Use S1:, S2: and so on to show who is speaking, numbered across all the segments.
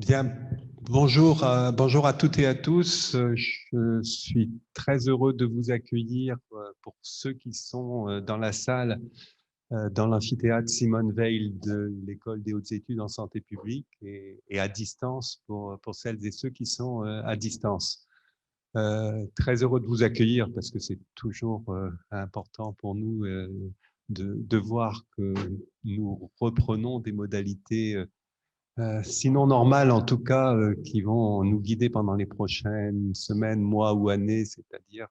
S1: Bien, bonjour à toutes et à tous. Je suis très heureux de vous accueillir pour ceux qui sont dans la salle, dans l'amphithéâtre Simone Veil de l'École des hautes études en santé publique et à distance pour celles et ceux qui sont à distance. Très heureux de vous accueillir parce que c'est toujours important pour nous de voir que nous reprenons des modalités sinon normales, en tout cas, qui vont nous guider pendant les prochaines semaines, mois ou années, c'est-à-dire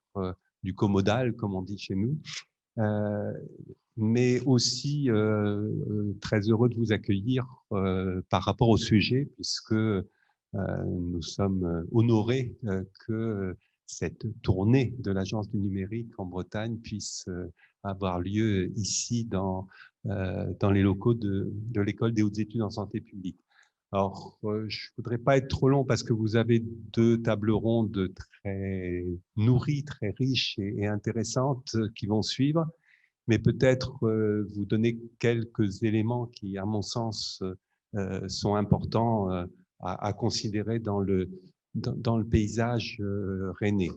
S1: du comodal, comme on dit chez nous. Mais aussi très heureux de vous accueillir par rapport au sujet, puisque nous sommes honorés que cette tournée de l'Agence du numérique en Bretagne puisse avoir lieu ici dans les locaux de l'École des hautes études en santé publique. Alors, je ne voudrais pas être trop long parce que vous avez deux tables rondes très nourries, très riches et intéressantes qui vont suivre, mais peut-être vous donner quelques éléments qui, à mon sens, sont importants à considérer dans le paysage rennais.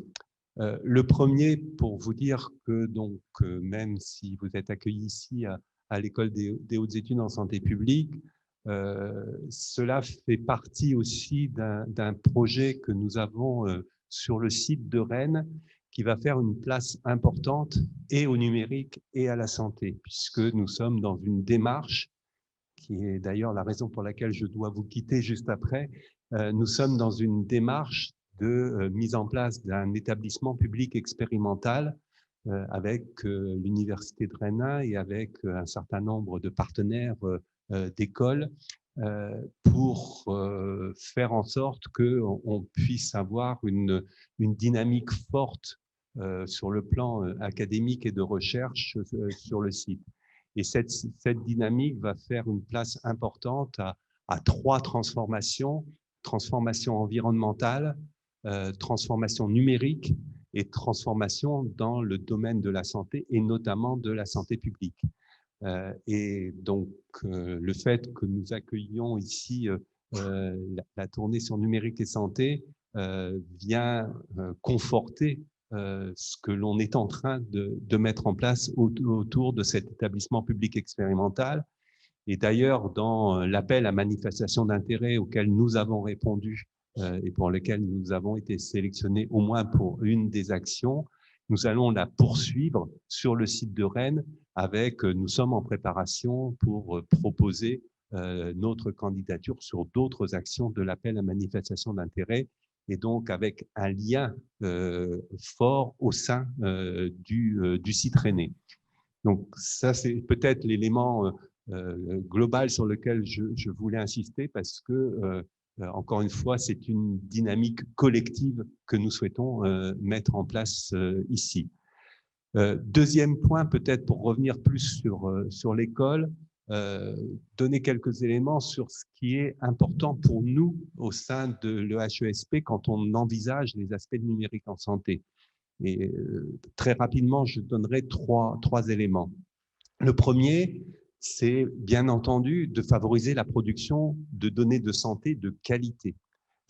S1: Le premier, pour vous dire que donc, même si vous êtes accueillis ici à l'École des hautes études en santé publique, cela fait partie aussi d'un projet que nous avons sur le site de Rennes qui va faire une place importante et au numérique et à la santé, puisque nous sommes dans une démarche qui est d'ailleurs la raison pour laquelle je dois vous quitter juste après. Nous sommes dans une démarche de mise en place d'un établissement public expérimental avec l'Université de Rennes et avec un certain nombre de partenaires d'écoles pour faire en sorte qu'on puisse avoir une dynamique forte sur le plan académique et de recherche sur le site. Et cette dynamique va faire une place importante à trois transformations: transformation environnementale, transformation numérique et transformation dans le domaine de la santé et notamment de la santé publique. Et donc, le fait que nous accueillions ici la tournée sur numérique et santé vient conforter ce que l'on est en train de mettre en place autour de cet établissement public expérimental. Et d'ailleurs, dans l'appel à manifestation d'intérêt auquel nous avons répondu et pour lequel nous avons été sélectionnés au moins pour une des actions, nous allons la poursuivre sur le site de Rennes avec, nous sommes en préparation pour proposer notre candidature sur d'autres actions de l'appel à manifestation d'intérêt et donc avec un lien fort au sein du site rennais. Donc ça, c'est peut-être l'élément global sur lequel je voulais insister parce que encore une fois, c'est une dynamique collective que nous souhaitons mettre en place ici. Deuxième point, peut-être pour revenir plus sur l'école, donner quelques éléments sur ce qui est important pour nous au sein de l'EHESP quand on envisage les aspects numériques en santé. Et très rapidement, je donnerai trois éléments. Le premier, c'est bien entendu de favoriser la production de données de santé de qualité,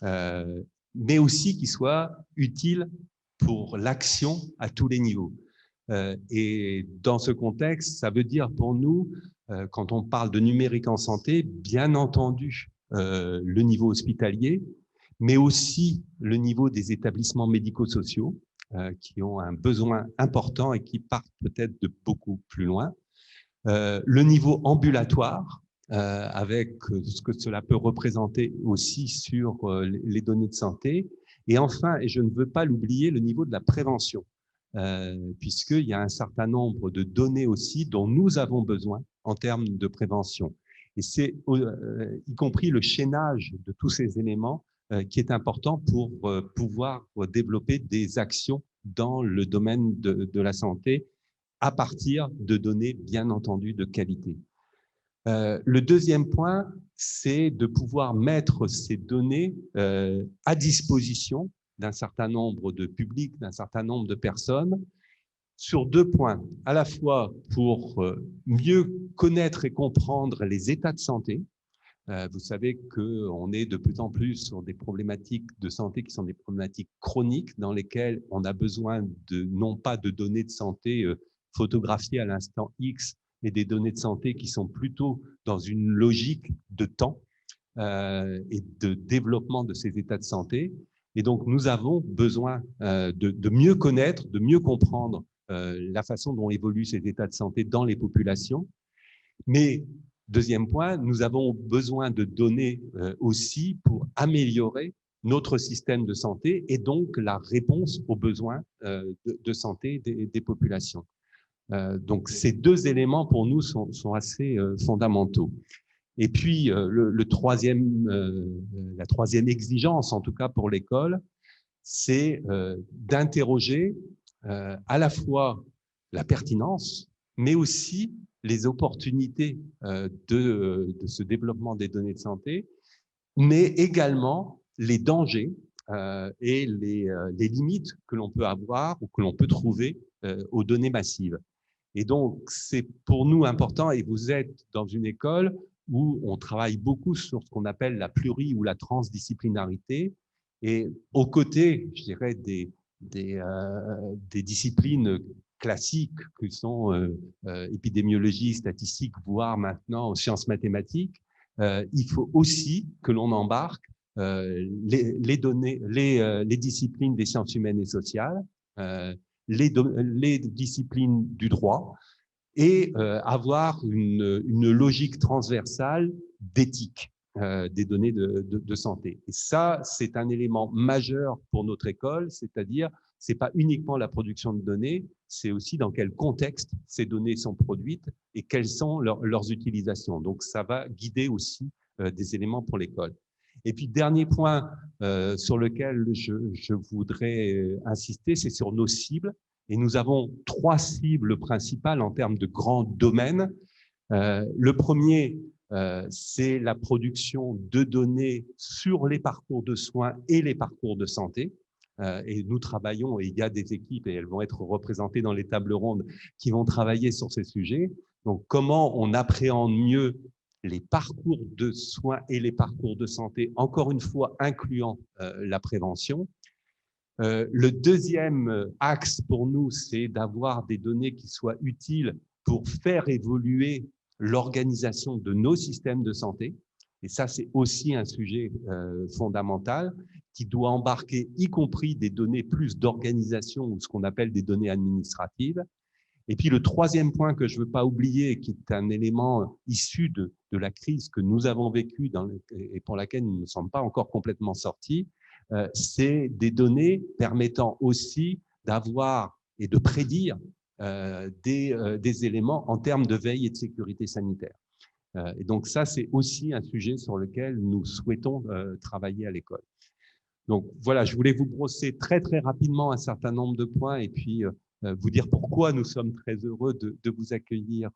S1: mais aussi qui soient utiles pour l'action à tous les niveaux. Et dans ce contexte, ça veut dire pour nous, quand on parle de numérique en santé, bien entendu le niveau hospitalier, mais aussi le niveau des établissements médico-sociaux qui ont un besoin important et qui partent peut-être de beaucoup plus loin. Le niveau ambulatoire, avec ce que cela peut représenter aussi sur les données de santé. Et enfin, et je ne veux pas l'oublier, le niveau de la prévention, puisqu'il y a un certain nombre de données aussi dont nous avons besoin en termes de prévention. Et c'est y compris le chaînage de tous ces éléments qui est important pour pouvoir développer des actions dans le domaine de la santé à partir de données, bien entendu, de qualité. Le deuxième point, c'est de pouvoir mettre ces données à disposition d'un certain nombre de publics, d'un certain nombre de personnes, sur deux points, à la fois pour mieux connaître et comprendre les états de santé, Vous savez qu'on est de plus en plus sur des problématiques de santé qui sont des problématiques chroniques dans lesquelles on a besoin non pas de données de santé photographiées à l'instant X, mais des données de santé qui sont plutôt dans une logique de temps et de développement de ces états de santé. Et donc, nous avons besoin de mieux connaître, de mieux comprendre la façon dont évoluent ces états de santé dans les populations. Mais, deuxième point, nous avons besoin de données aussi pour améliorer notre système de santé et donc la réponse aux besoins de santé des populations. Donc, ces deux éléments, pour nous, sont assez fondamentaux. Et puis, la troisième exigence, en tout cas pour l'école, c'est d'interroger à la fois la pertinence, mais aussi les opportunités de ce développement des données de santé, mais également les dangers et les limites que l'on peut avoir ou que l'on peut trouver aux données massives. Et donc, c'est pour nous important, et vous êtes dans une école où on travaille beaucoup sur ce qu'on appelle la pluri- ou la transdisciplinarité, et aux côtés, je dirais, des disciplines classiques que sont épidémiologie, statistique, voire maintenant sciences mathématiques, il faut aussi que l'on embarque les disciplines des sciences humaines et sociales, les disciplines du droit et avoir une logique transversale d'éthique des données de santé. Et ça, c'est un élément majeur pour notre école, c'est-à-dire c'est pas uniquement la production de données, c'est aussi dans quel contexte ces données sont produites et quelles sont leurs utilisations. Donc, ça va guider aussi des éléments pour l'école. Et puis, dernier point sur lequel je voudrais insister, c'est sur nos cibles. Et nous avons 3 cibles principales en termes de grands domaines. Le premier, c'est la production de données sur les parcours de soins et les parcours de santé. Et nous travaillons, et il y a des équipes, et elles vont être représentées dans les tables rondes, qui vont travailler sur ces sujets. Donc, comment on appréhende mieux les parcours de soins et les parcours de santé, encore une fois, incluant la prévention. Le deuxième axe pour nous, c'est d'avoir des données qui soient utiles pour faire évoluer l'organisation de nos systèmes de santé. Et ça, c'est aussi un sujet fondamental qui doit embarquer, y compris des données plus d'organisation ou ce qu'on appelle des données administratives. Et puis le troisième point que je ne veux pas oublier, qui est un élément issu de la crise que nous avons vécue et pour laquelle nous ne sommes pas encore complètement sortis, c'est des données permettant aussi d'avoir et de prédire des éléments en termes de veille et de sécurité sanitaire. Et donc ça, c'est aussi un sujet sur lequel nous souhaitons travailler à l'école. Donc voilà, je voulais vous brosser très très rapidement un certain nombre de points et puis vous dire pourquoi nous sommes très heureux de vous accueillir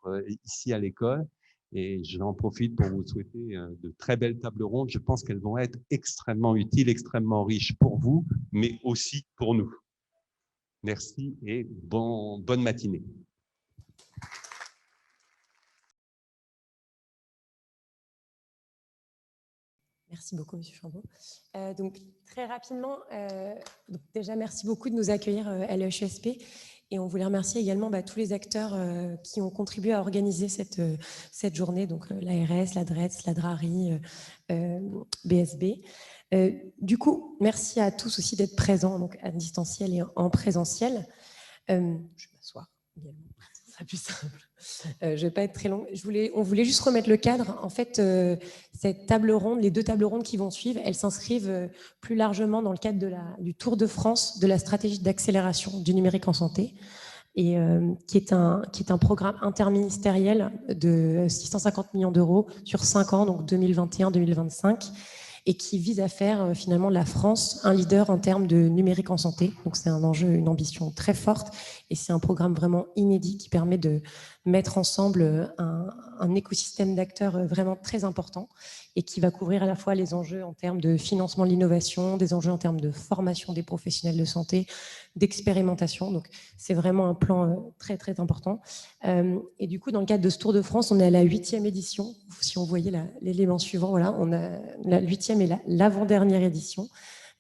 S1: ici à l'école. Et j'en profite pour vous souhaiter de très belles tables rondes. Je pense qu'elles vont être extrêmement utiles, extrêmement riches pour vous, mais aussi pour nous. Merci et bonne matinée.
S2: Merci beaucoup, M. Chambaud. Donc, très rapidement, déjà, merci beaucoup de nous accueillir à l'EHESP. Et on voulait remercier également tous les acteurs qui ont contribué à organiser cette journée, donc l'ARS, la DRETS, la DRARI, BSB. Du coup, merci à tous aussi d'être présents, donc à distanciel et en présentiel. Je vais m'asseoir également, ce sera plus simple. Je ne vais pas être très longue. On voulait juste remettre le cadre. En fait, cette table ronde, les 2 tables rondes qui vont suivre, elles s'inscrivent plus largement dans le cadre du Tour de France de la stratégie d'accélération du numérique en santé, et qui est un programme interministériel de 650 millions d'euros sur 5 ans, donc 2021-2025, et qui vise à faire finalement de la France un leader en termes de numérique en santé. Donc c'est un enjeu, une ambition très forte, et c'est un programme vraiment inédit qui permet de mettre ensemble un écosystème d'acteurs vraiment très important et qui va couvrir à la fois les enjeux en termes de financement de l'innovation, des enjeux en termes de formation des professionnels de santé, d'expérimentation. Donc, c'est vraiment un plan très, très important. Et du coup, dans le cadre de ce Tour de France, on est à la 8e édition. Si on voyait l'élément suivant, voilà, on a la 8e et l'avant-dernière édition.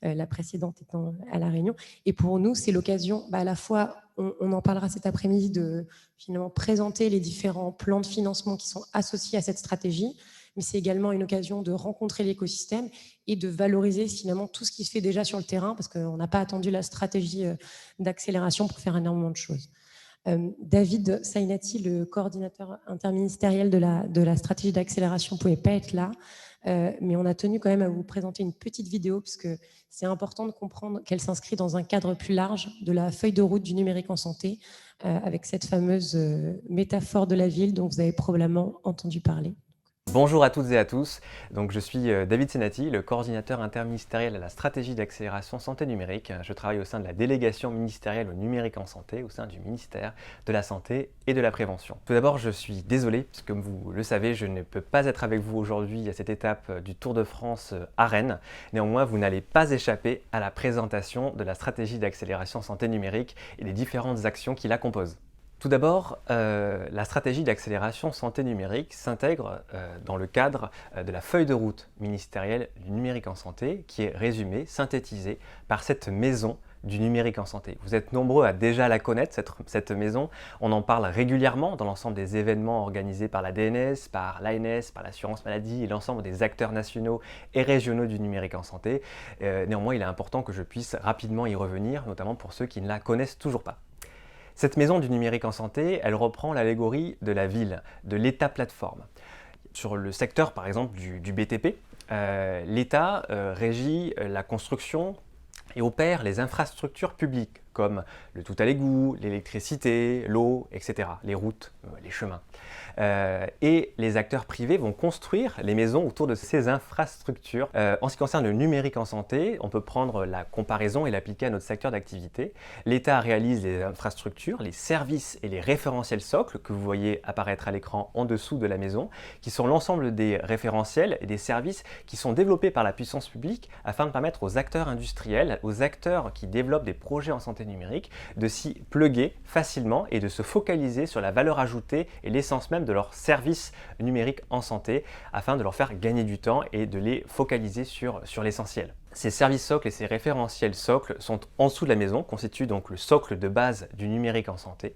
S2: La précédente étant à La Réunion. Et pour nous, c'est l'occasion, à la fois, on en parlera cet après-midi, de finalement présenter les différents plans de financement qui sont associés à cette stratégie, mais c'est également une occasion de rencontrer l'écosystème et de valoriser finalement tout ce qui se fait déjà sur le terrain, parce qu'on n'a pas attendu la stratégie d'accélération pour faire énormément de choses. David Sainati, le coordinateur interministériel de la stratégie d'accélération, ne pouvait pas être là, mais on a tenu quand même à vous présenter une petite vidéo, parce que c'est important de comprendre qu'elle s'inscrit dans un cadre plus large de la feuille de route du numérique en santé, avec cette fameuse métaphore de la ville dont vous avez probablement entendu parler.
S3: Bonjour à toutes et à tous, donc je suis David Sainati, le coordinateur interministériel à la stratégie d'accélération santé numérique. Je travaille au sein de la délégation ministérielle au numérique en santé, au sein du ministère de la Santé et de la Prévention. Tout d'abord, je suis désolé, parce que comme vous le savez, je ne peux pas être avec vous aujourd'hui à cette étape du Tour de France à Rennes. Néanmoins, vous n'allez pas échapper à la présentation de la stratégie d'accélération santé numérique et des différentes actions qui la composent. Tout d'abord, la stratégie d'accélération santé numérique s'intègre dans le cadre de la feuille de route ministérielle du numérique en santé, qui est résumée, synthétisée par cette maison du numérique en santé. Vous êtes nombreux à déjà la connaître, cette maison. On en parle régulièrement dans l'ensemble des événements organisés par la DNS, par l'ANS, par l'assurance maladie et l'ensemble des acteurs nationaux et régionaux du numérique en santé. Néanmoins, il est important que je puisse rapidement y revenir, notamment pour ceux qui ne la connaissent toujours pas. Cette maison du numérique en santé, elle reprend l'allégorie de la ville, de l'État plateforme. Sur le secteur, par exemple, du BTP, l'État régit la construction et opère les infrastructures publiques, comme le tout à l'égout, l'électricité, l'eau, etc., les routes, les chemins. Et les acteurs privés vont construire les maisons autour de ces infrastructures. En ce qui concerne le numérique en santé, on peut prendre la comparaison et l'appliquer à notre secteur d'activité. L'État réalise les infrastructures, les services et les référentiels socles que vous voyez apparaître à l'écran en dessous de la maison, qui sont l'ensemble des référentiels et des services qui sont développés par la puissance publique afin de permettre aux acteurs industriels, aux acteurs qui développent des projets en santé numérique, de s'y pluguer facilement et de se focaliser sur la valeur ajoutée et l'essence même de leurs services numériques en santé afin de leur faire gagner du temps et de les focaliser sur l'essentiel. Ces services socles et ces référentiels socles sont en dessous de la maison, constituent donc le socle de base du numérique en santé.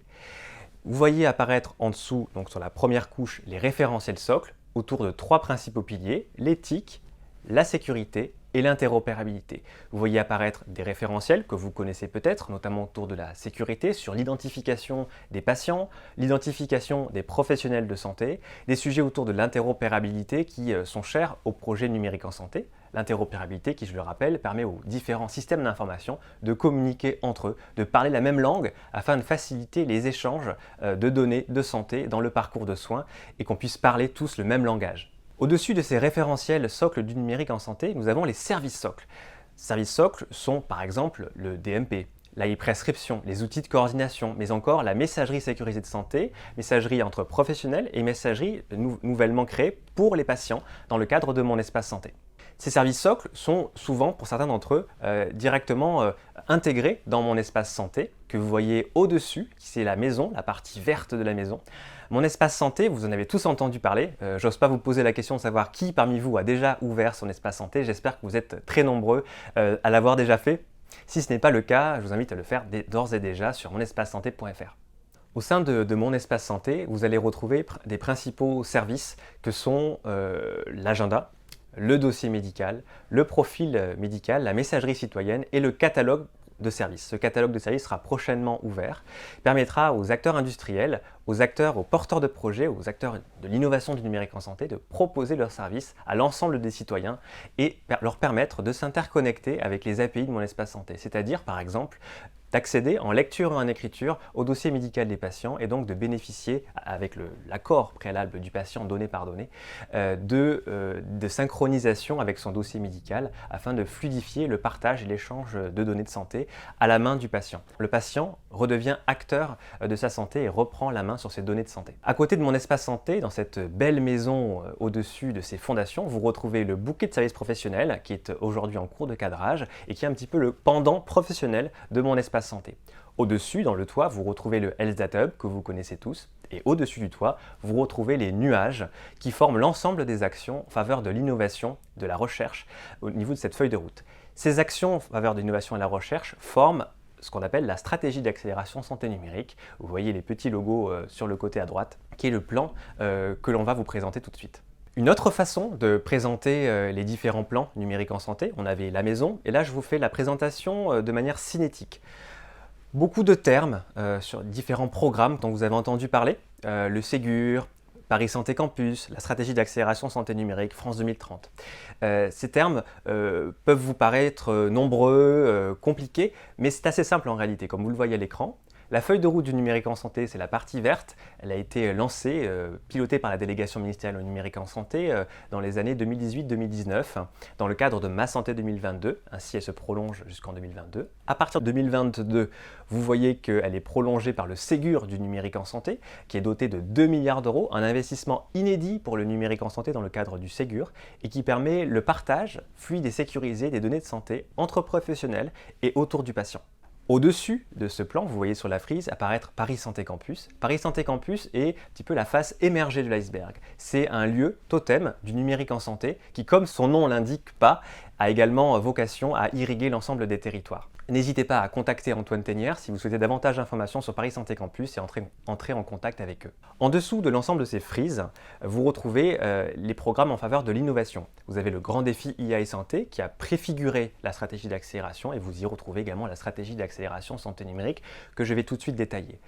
S3: Vous voyez apparaître en dessous, donc sur la première couche, les référentiels socles autour de 3 principaux piliers, l'éthique, la sécurité et l'interopérabilité. Vous voyez apparaître des référentiels que vous connaissez peut-être, notamment autour de la sécurité, sur l'identification des patients, l'identification des professionnels de santé, des sujets autour de l'interopérabilité qui sont chers au projet numérique en santé. L'interopérabilité qui, je le rappelle, permet aux différents systèmes d'information de communiquer entre eux, de parler la même langue afin de faciliter les échanges de données de santé dans le parcours de soins et qu'on puisse parler tous le même langage. Au-dessus de ces référentiels socles du numérique en santé, nous avons les services socles. Les services socles sont par exemple le DMP, la e-prescription, les outils de coordination, mais encore la messagerie sécurisée de santé, messagerie entre professionnels et messagerie nouvellement créée pour les patients dans le cadre de Mon Espace Santé. Ces services socles sont souvent, pour certains d'entre eux, directement intégrés dans Mon Espace Santé, que vous voyez au-dessus, qui c'est la maison, la partie verte de la maison. Mon Espace Santé, vous en avez tous entendu parler. J'ose pas vous poser la question de savoir qui parmi vous a déjà ouvert son Espace Santé. J'espère que vous êtes très nombreux à l'avoir déjà fait. Si ce n'est pas le cas, je vous invite à le faire d'ores et déjà sur monespacesanté.fr. Au sein de Mon Espace Santé, vous allez retrouver des principaux services que sont l'agenda, le dossier médical, le profil médical, la messagerie citoyenne et le catalogue de services. Ce catalogue de services sera prochainement ouvert, permettra aux acteurs industriels, aux porteurs de projets, aux acteurs de l'innovation du numérique en santé de proposer leurs services à l'ensemble des citoyens et leur permettre de s'interconnecter avec les API de Mon Espace Santé. C'est-à-dire, par exemple, d'accéder en lecture et en écriture au dossier médical des patients et donc de bénéficier, avec l'accord préalable du patient donné par donné, de synchronisation avec son dossier médical afin de fluidifier le partage et l'échange de données de santé à la main du patient. Le patient redevient acteur de sa santé et reprend la main sur ses données de santé. À côté de mon espace santé, dans cette belle maison au-dessus de ces fondations, vous retrouvez le bouquet de services professionnels qui est aujourd'hui en cours de cadrage et qui est un petit peu le pendant professionnel de mon espace santé. Au-dessus, dans le toit, vous retrouvez le Health Data Hub que vous connaissez tous. Et au-dessus du toit, vous retrouvez les nuages qui forment l'ensemble des actions en faveur de l'innovation, de la recherche au niveau de cette feuille de route. Ces actions en faveur de l'innovation et de la recherche forment ce qu'on appelle la stratégie d'accélération santé numérique. Vous voyez les petits logos sur le côté à droite, qui est le plan que l'on va vous présenter tout de suite. Une autre façon de présenter les différents plans numériques en santé, on avait la maison, et là je vous fais la présentation de manière cinétique. Beaucoup de termes sur différents programmes dont vous avez entendu parler, le Ségur, Paris Santé Campus, la stratégie d'accélération santé numérique, France 2030. Ces termes peuvent vous paraître nombreux, compliqués, mais c'est assez simple en réalité, comme vous le voyez à l'écran. La feuille de route du numérique en santé, c'est la partie verte. Elle a été lancée, pilotée par la délégation ministérielle au numérique en santé dans les années 2018-2019, dans le cadre de Ma Santé 2022. Ainsi, elle se prolonge jusqu'en 2022. À partir de 2022, vous voyez qu'elle est prolongée par le Ségur du numérique en santé, qui est doté de 2 milliards d'euros, un investissement inédit pour le numérique en santé dans le cadre du Ségur, et qui permet le partage fluide et sécurisé des données de santé entre professionnels et autour du patient. Au-dessus de ce plan, vous voyez sur la frise apparaître Paris Santé Campus. Paris Santé Campus est un petit peu la face émergée de l'iceberg. C'est un lieu totem du numérique en santé qui, comme son nom l'indique pas, a également vocation à irriguer l'ensemble des territoires. N'hésitez pas à contacter Antoine Ténière si vous souhaitez davantage d'informations sur Paris Santé Campus et entrer en contact avec eux. En dessous de l'ensemble de ces frises, vous retrouvez les programmes en faveur de l'innovation. Vous avez le grand défi IA et santé qui a préfiguré la stratégie d'accélération et vous y retrouvez également la stratégie d'accélération santé numérique que je vais tout de suite détailler.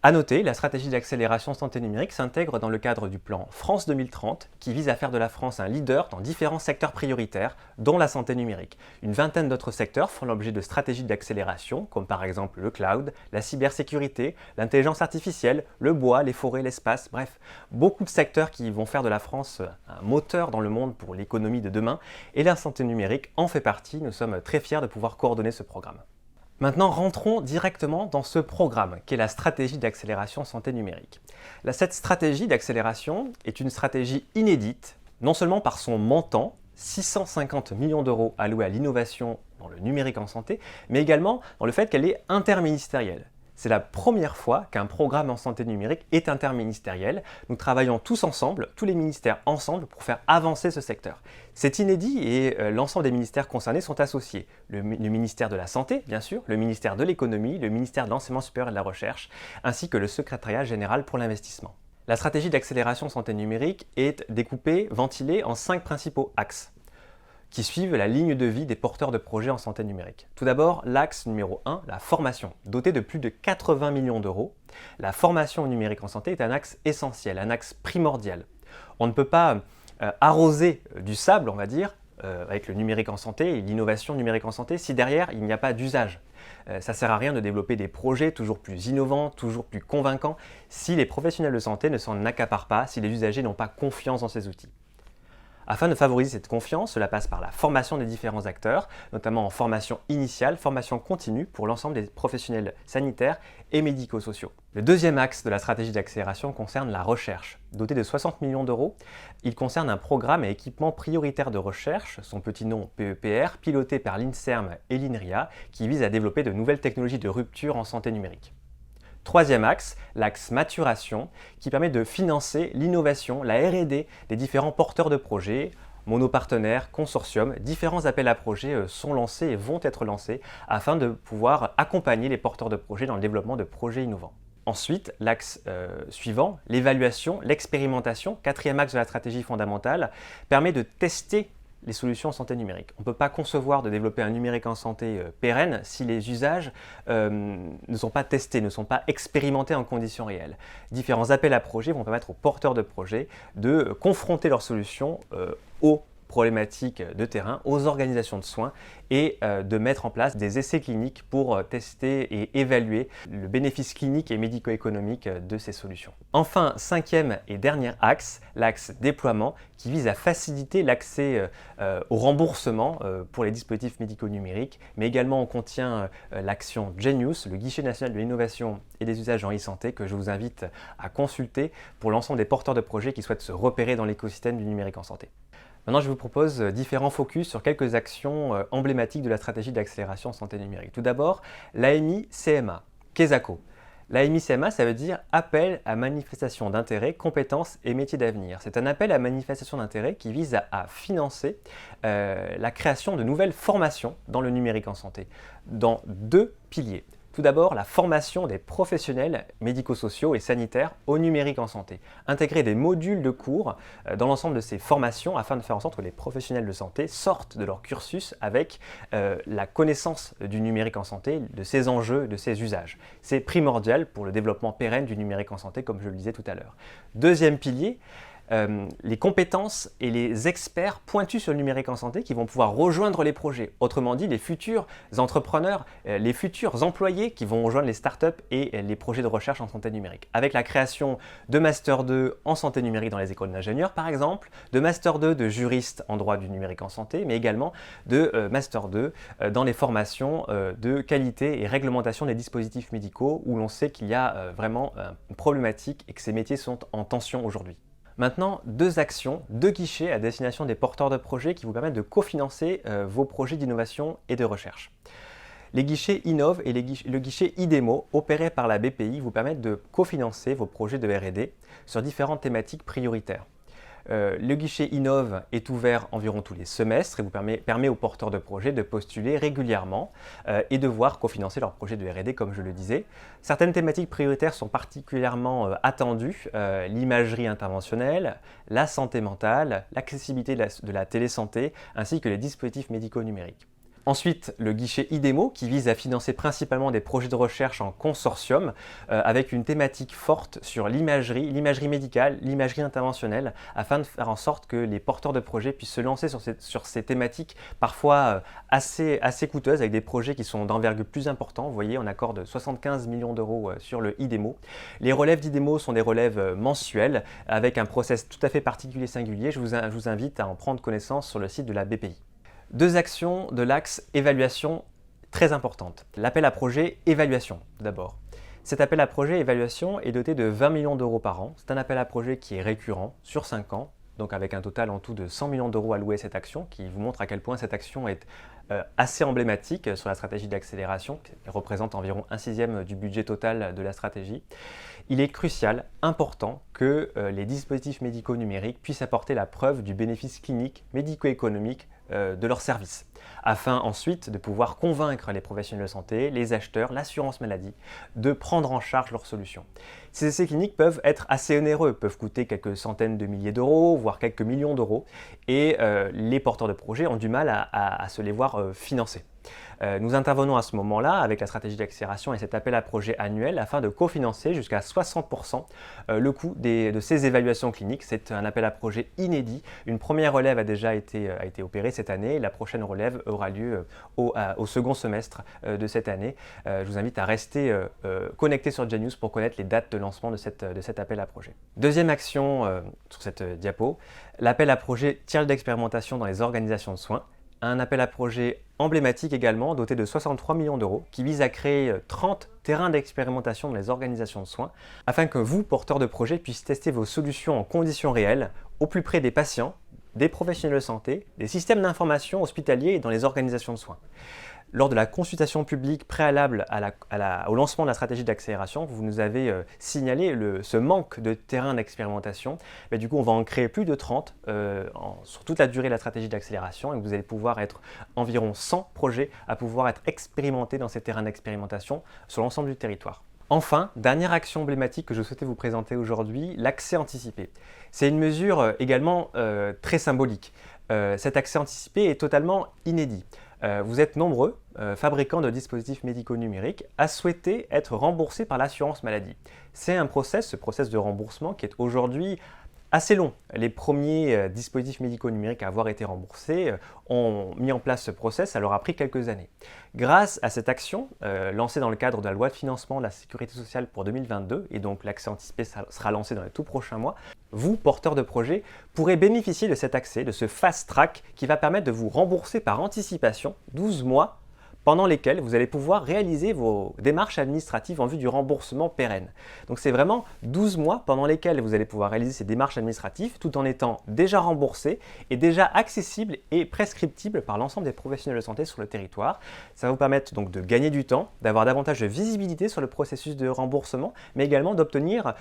S3: À noter, la stratégie d'accélération santé numérique s'intègre dans le cadre du plan France 2030 qui vise à faire de la France un leader dans différents secteurs prioritaires, dont la santé numérique. Une vingtaine d'autres secteurs font l'objet de stratégies d'accélération, comme par exemple le cloud, la cybersécurité, l'intelligence artificielle, le bois, les forêts, l'espace, bref, beaucoup de secteurs qui vont faire de la France un moteur dans le monde pour l'économie de demain, et la santé numérique en fait partie. Nous sommes très fiers de pouvoir coordonner ce programme. Maintenant, rentrons directement dans ce programme, qui est la stratégie d'accélération santé numérique. Cette stratégie d'accélération est une stratégie inédite, non seulement par son montant, 650 millions d'euros alloués à l'innovation dans le numérique en santé, mais également dans le fait qu'elle est interministérielle. C'est la première fois qu'un programme en santé numérique est interministériel. Nous travaillons tous ensemble, tous les ministères ensemble, pour faire avancer ce secteur. C'est inédit et l'ensemble des ministères concernés sont associés. Le ministère de la Santé, bien sûr, le ministère de l'Économie, le ministère de l'Enseignement supérieur et de la Recherche, ainsi que le secrétariat général pour l'investissement. La stratégie d'accélération santé numérique est découpée, ventilée en 5 principaux axes qui suivent la ligne de vie des porteurs de projets en santé numérique. Tout d'abord, l'axe numéro 1, la formation. Doté de plus de 80 millions d'euros, la formation au numérique en santé est un axe essentiel, un axe primordial. On ne peut pas arroser du sable, on va dire, avec le numérique en santé et l'innovation numérique en santé, si derrière il n'y a pas d'usage. Ça ne sert à rien de développer des projets toujours plus innovants, toujours plus convaincants, si les professionnels de santé ne s'en accaparent pas, si les usagers n'ont pas confiance dans ces outils. Afin de favoriser cette confiance, cela passe par la formation des différents acteurs, notamment en formation initiale, formation continue pour l'ensemble des professionnels sanitaires et médico-sociaux. Le deuxième axe de la stratégie d'accélération concerne la recherche. Doté de 60 millions d'euros, il concerne un programme et équipement prioritaire de recherche, son petit nom PEPR, piloté par l'INSERM et l'INRIA, qui vise à développer de nouvelles technologies de rupture en santé numérique. Troisième axe, l'axe maturation, qui permet de financer l'innovation, la R&D des différents porteurs de projets, monopartenaires, consortiums. Différents appels à projets sont lancés et vont être lancés afin de pouvoir accompagner les porteurs de projets dans le développement de projets innovants. Ensuite, l'axe suivant, l'évaluation, l'expérimentation, quatrième axe de la stratégie fondamentale, permet de tester les solutions en santé numérique. On ne peut pas concevoir de développer un numérique en santé pérenne si les usages ne sont pas testés, ne sont pas expérimentés en conditions réelles. Différents appels à projets vont permettre aux porteurs de projets de confronter leurs solutions aux problématiques de terrain aux organisations de soins et de mettre en place des essais cliniques pour tester et évaluer le bénéfice clinique et médico-économique de ces solutions. Enfin, cinquième et dernier axe, l'axe déploiement, qui vise à faciliter l'accès au remboursement pour les dispositifs médicaux numériques, mais également on contient l'action Genius, le guichet national de l'innovation et des usages en e-santé, que je vous invite à consulter pour l'ensemble des porteurs de projets qui souhaitent se repérer dans l'écosystème du numérique en santé. Maintenant, je vous propose différents focus sur quelques actions emblématiques de la stratégie d'accélération en santé numérique. Tout d'abord, l'AMI-CMA, KESACO. L'AMI-CMA, ça veut dire appel à manifestation d'intérêt, compétences et métiers d'avenir. C'est un appel à manifestation d'intérêt qui vise à financer la création de nouvelles formations dans le numérique en santé, dans 2 piliers. Tout d'abord, la formation des professionnels médico-sociaux et sanitaires au numérique en santé. Intégrer des modules de cours dans l'ensemble de ces formations afin de faire en sorte que les professionnels de santé sortent de leur cursus avec la connaissance du numérique en santé, de ses enjeux, de ses usages. C'est primordial pour le développement pérenne du numérique en santé, comme je le disais tout à l'heure. Deuxième pilier, les compétences et les experts pointus sur le numérique en santé qui vont pouvoir rejoindre les projets. Autrement dit, les futurs entrepreneurs, les futurs employés qui vont rejoindre les startups et les projets de recherche en santé numérique. Avec la création de Master 2 en santé numérique dans les écoles d'ingénieurs, par exemple, de Master 2 de juristes en droit du numérique en santé, mais également de Master 2 dans les formations de qualité et réglementation des dispositifs médicaux où l'on sait qu'il y a vraiment une problématique et que ces métiers sont en tension aujourd'hui. Maintenant, 2 actions, 2 guichets à destination des porteurs de projets qui vous permettent de cofinancer vos projets d'innovation et de recherche. Les guichets Innov et le guichet IDEMO, opérés par la BPI, vous permettent de cofinancer vos projets de R&D sur différentes thématiques prioritaires. Le guichet Innov est ouvert environ tous les semestres et vous permet aux porteurs de projets de postuler régulièrement et de voir cofinancer leurs projets de R&D, comme je le disais. Certaines thématiques prioritaires sont particulièrement attendues, l'imagerie interventionnelle, la santé mentale, l'accessibilité de la télésanté, ainsi que les dispositifs médicaux numériques. Ensuite, le guichet IDEMO qui vise à financer principalement des projets de recherche en consortium avec une thématique forte sur l'imagerie médicale, l'imagerie interventionnelle, afin de faire en sorte que les porteurs de projets puissent se lancer sur ces thématiques parfois assez coûteuses avec des projets qui sont d'envergure plus important. Vous voyez, on accorde 75 millions d'euros sur le IDEMO. Les relèves d'IDEMO sont des relèves mensuelles avec un process tout à fait particulier et singulier. Je vous invite à en prendre connaissance sur le site de la BPI. 2 actions de l'axe évaluation très importantes. L'appel à projet évaluation, d'abord. Cet appel à projet évaluation est doté de 20 millions d'euros par an. C'est un appel à projet qui est récurrent sur 5 ans, donc avec un total en tout de 100 millions d'euros alloués à cette action, qui vous montre à quel point cette action est assez emblématique sur la stratégie d'accélération, qui représente environ 1/6 du budget total de la stratégie. Il est crucial, important, que les dispositifs médicaux numériques puissent apporter la preuve du bénéfice clinique, médico-économique de leurs services, afin ensuite de pouvoir convaincre les professionnels de santé, les acheteurs, l'assurance maladie, de prendre en charge leurs solutions. Ces essais cliniques peuvent être assez onéreux, peuvent coûter quelques centaines de milliers d'euros, voire quelques millions d'euros, et les porteurs de projets ont du mal à se les voir financer. Nous intervenons à ce moment-là avec la stratégie d'accélération et cet appel à projet annuel afin de cofinancer jusqu'à 60% le coût de ces évaluations cliniques. C'est un appel à projet inédit. Une première relève a déjà été opérée cette année. La prochaine relève aura lieu au second semestre de cette année. Je vous invite à rester connecté sur Genius pour connaître les dates de lancement de cet appel à projet. Deuxième action sur cette diapo, l'appel à projet tiers d'expérimentation dans les organisations de soins. Un appel à projet emblématique également, doté de 63 millions d'euros, qui vise à créer 30 terrains d'expérimentation dans les organisations de soins, afin que vous, porteurs de projet, puissiez tester vos solutions en conditions réelles, au plus près des patients, des professionnels de santé, des systèmes d'information hospitaliers et dans les organisations de soins. Lors de la consultation publique préalable au lancement de la stratégie d'accélération, vous nous avez signalé ce manque de terrain d'expérimentation. Du coup, on va en créer plus de 30 sur toute la durée de la stratégie d'accélération et vous allez pouvoir être environ 100 projets à pouvoir être expérimentés dans ces terrains d'expérimentation sur l'ensemble du territoire. Enfin, dernière action emblématique que je souhaitais vous présenter aujourd'hui, l'accès anticipé. C'est une mesure également très symbolique. Cet accès anticipé est totalement inédit. Vous êtes nombreux, fabricants de dispositifs médicaux numériques, à souhaiter être remboursés par l'assurance maladie. C'est ce process de remboursement qui est aujourd'hui assez long. Les premiers dispositifs médicaux numériques à avoir été remboursés ont mis en place ce process, ça leur a pris quelques années. Grâce à cette action, lancée dans le cadre de la loi de financement de la sécurité sociale pour 2022, et donc l'accès anticipé sera lancé dans les tout prochains mois, vous, porteurs de projet, pourrez bénéficier de cet accès, de ce fast track qui va permettre de vous rembourser par anticipation 12 mois pendant lesquels vous allez pouvoir réaliser vos démarches administratives en vue du remboursement pérenne. Donc c'est vraiment 12 mois pendant lesquels vous allez pouvoir réaliser ces démarches administratives tout en étant déjà remboursé et déjà accessible et prescriptible par l'ensemble des professionnels de santé sur le territoire. Ça va vous permettre donc de gagner du temps, d'avoir davantage de visibilité sur le processus de remboursement, mais également d'obtenir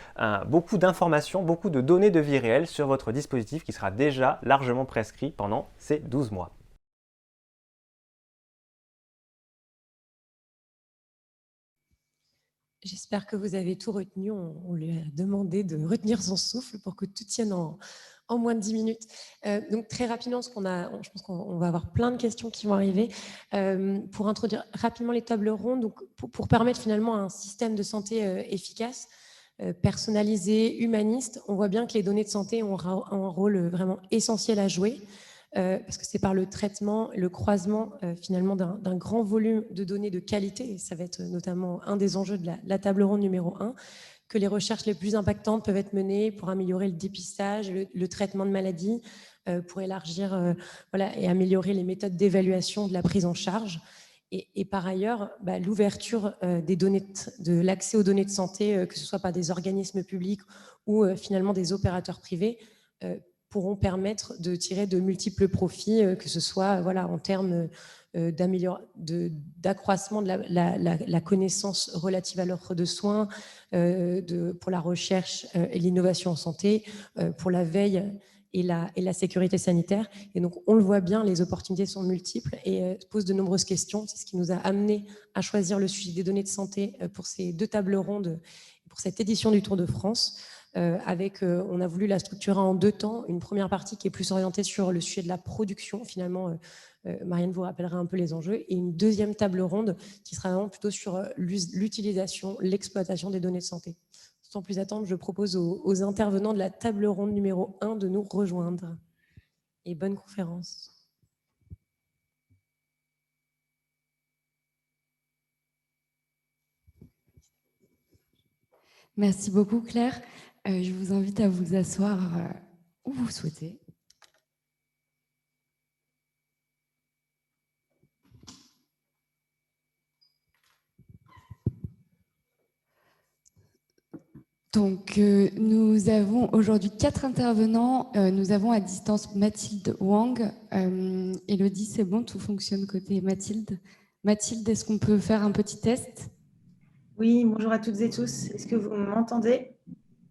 S3: beaucoup d'informations, beaucoup de données de vie réelle sur votre dispositif qui sera déjà largement prescrit pendant ces 12 mois.
S2: J'espère que vous avez tout retenu. On lui a demandé de retenir son souffle pour que tout tienne en moins de 10 minutes. Donc très rapidement, je pense qu'on va avoir plein de questions qui vont arriver. Pour introduire rapidement les tables rondes, donc pour permettre finalement un système de santé efficace, personnalisé, humaniste, on voit bien que les données de santé ont un rôle vraiment essentiel à jouer. Parce que c'est par le traitement, le croisement finalement d'un grand volume de données de qualité, et ça va être notamment un des enjeux de la table ronde numéro 1, que les recherches les plus impactantes peuvent être menées pour améliorer le dépistage, le traitement de maladies, pour élargir et améliorer les méthodes d'évaluation de la prise en charge. Et par ailleurs, l'ouverture des données de l'accès aux données de santé, que ce soit par des organismes publics ou finalement des opérateurs privés, pourront permettre de tirer de multiples profits, que ce soit en termes d'accroissement de la connaissance relative à l'offre de soins, pour la recherche et l'innovation en santé, pour la veille et la sécurité sanitaire. Et donc, on le voit bien, les opportunités sont multiples et posent de nombreuses questions. C'est ce qui nous a amené à choisir le sujet des données de santé pour ces 2 tables rondes, pour cette édition du Tour de France. On a voulu la structurer en 2 temps. Une première partie qui est plus orientée sur le sujet de la production, finalement, Marianne vous rappellera un peu les enjeux, et une deuxième table ronde qui sera vraiment plutôt sur l'utilisation, l'exploitation des données de santé. Sans plus attendre, je propose aux intervenants de la table ronde numéro 1 de nous rejoindre. Et bonne conférence.
S4: Merci beaucoup, Claire. Je vous invite à vous asseoir où vous souhaitez. Donc, nous avons aujourd'hui 4 intervenants. Nous avons à distance Mathilde Wang. Élodie, c'est bon, tout fonctionne côté Mathilde. Mathilde, est-ce qu'on peut faire un petit test ?
S5: Oui, bonjour à toutes et tous. Est-ce que vous m'entendez ?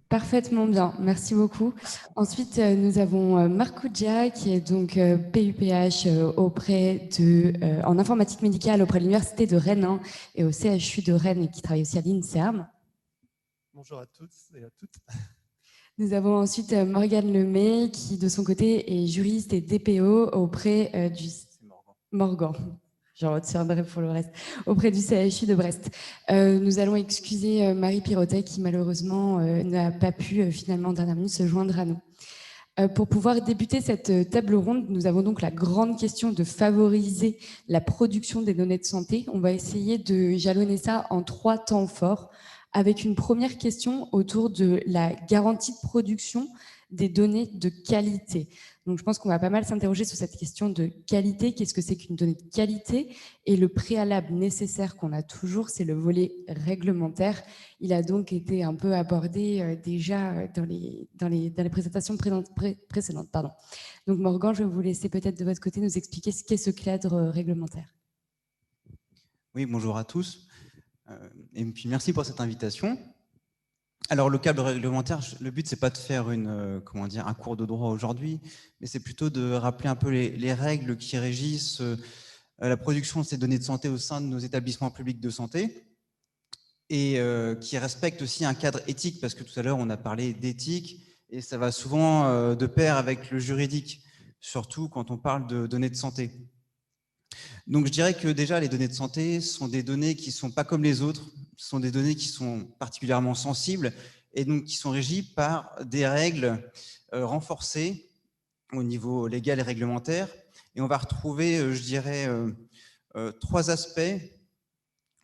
S4: Parfaitement bien, merci beaucoup. Ensuite, nous avons Marcoudia, qui est donc PUPH en informatique médicale auprès de l'Université de Rennes et au CHU de Rennes et qui travaille aussi à l'INSERM.
S6: Bonjour à tous et à toutes.
S4: Nous avons ensuite Morgane Lemay, qui de son côté est juriste et DPO auprès du... Morgan. Je retiendrai pour le reste, auprès du CHU de Brest. Nous allons excuser Marie Pirotet qui malheureusement n'a pas pu finalement en dernière minute se joindre à nous. Pour pouvoir débuter cette table ronde, nous avons donc la grande question de favoriser la production des données de santé. On va essayer de jalonner ça en 3 temps forts, avec une première question autour de la garantie de production des données de qualité. Donc, je pense qu'on va pas mal s'interroger sur cette question de qualité. Qu'est-ce que c'est qu'une donnée de qualité ? Et le préalable nécessaire qu'on a toujours, c'est le volet réglementaire. Il a donc été un peu abordé déjà dans les présentations précédentes. Pardon. Donc, Morgan, je vais vous laisser peut-être de votre côté nous expliquer ce qu'est ce cadre réglementaire.
S7: Oui, bonjour à tous. Et puis, merci pour cette invitation. Alors, le cadre réglementaire, le but, c'est pas de faire un cours de droit aujourd'hui, mais c'est plutôt de rappeler un peu les règles qui régissent la production de ces données de santé au sein de nos établissements publics de santé et qui respectent aussi un cadre éthique, parce que tout à l'heure, on a parlé d'éthique et ça va souvent de pair avec le juridique, surtout quand on parle de données de santé. Donc, je dirais que déjà, les données de santé sont des données qui ne sont pas comme les autres, ce sont des données qui sont particulièrement sensibles et donc qui sont régis par des règles renforcées au niveau légal et réglementaire. Et on va retrouver, je dirais, 3 aspects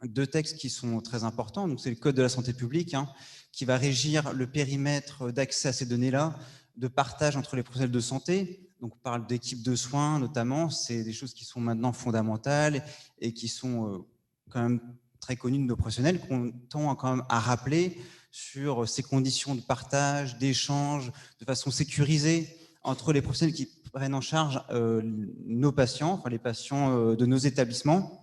S7: de textes qui sont très importants. Donc, c'est le Code de la santé publique qui va régir le périmètre d'accès à ces données-là, de partage entre les professionnels de santé. Donc, on parle d'équipes de soins notamment. C'est des choses qui sont maintenant fondamentales et qui sont quand même très connues de nos professionnels, qu'on tend quand même à rappeler sur ces conditions de partage, d'échange, de façon sécurisée entre les professionnels qui prennent en charge nos patients, enfin les patients de nos établissements.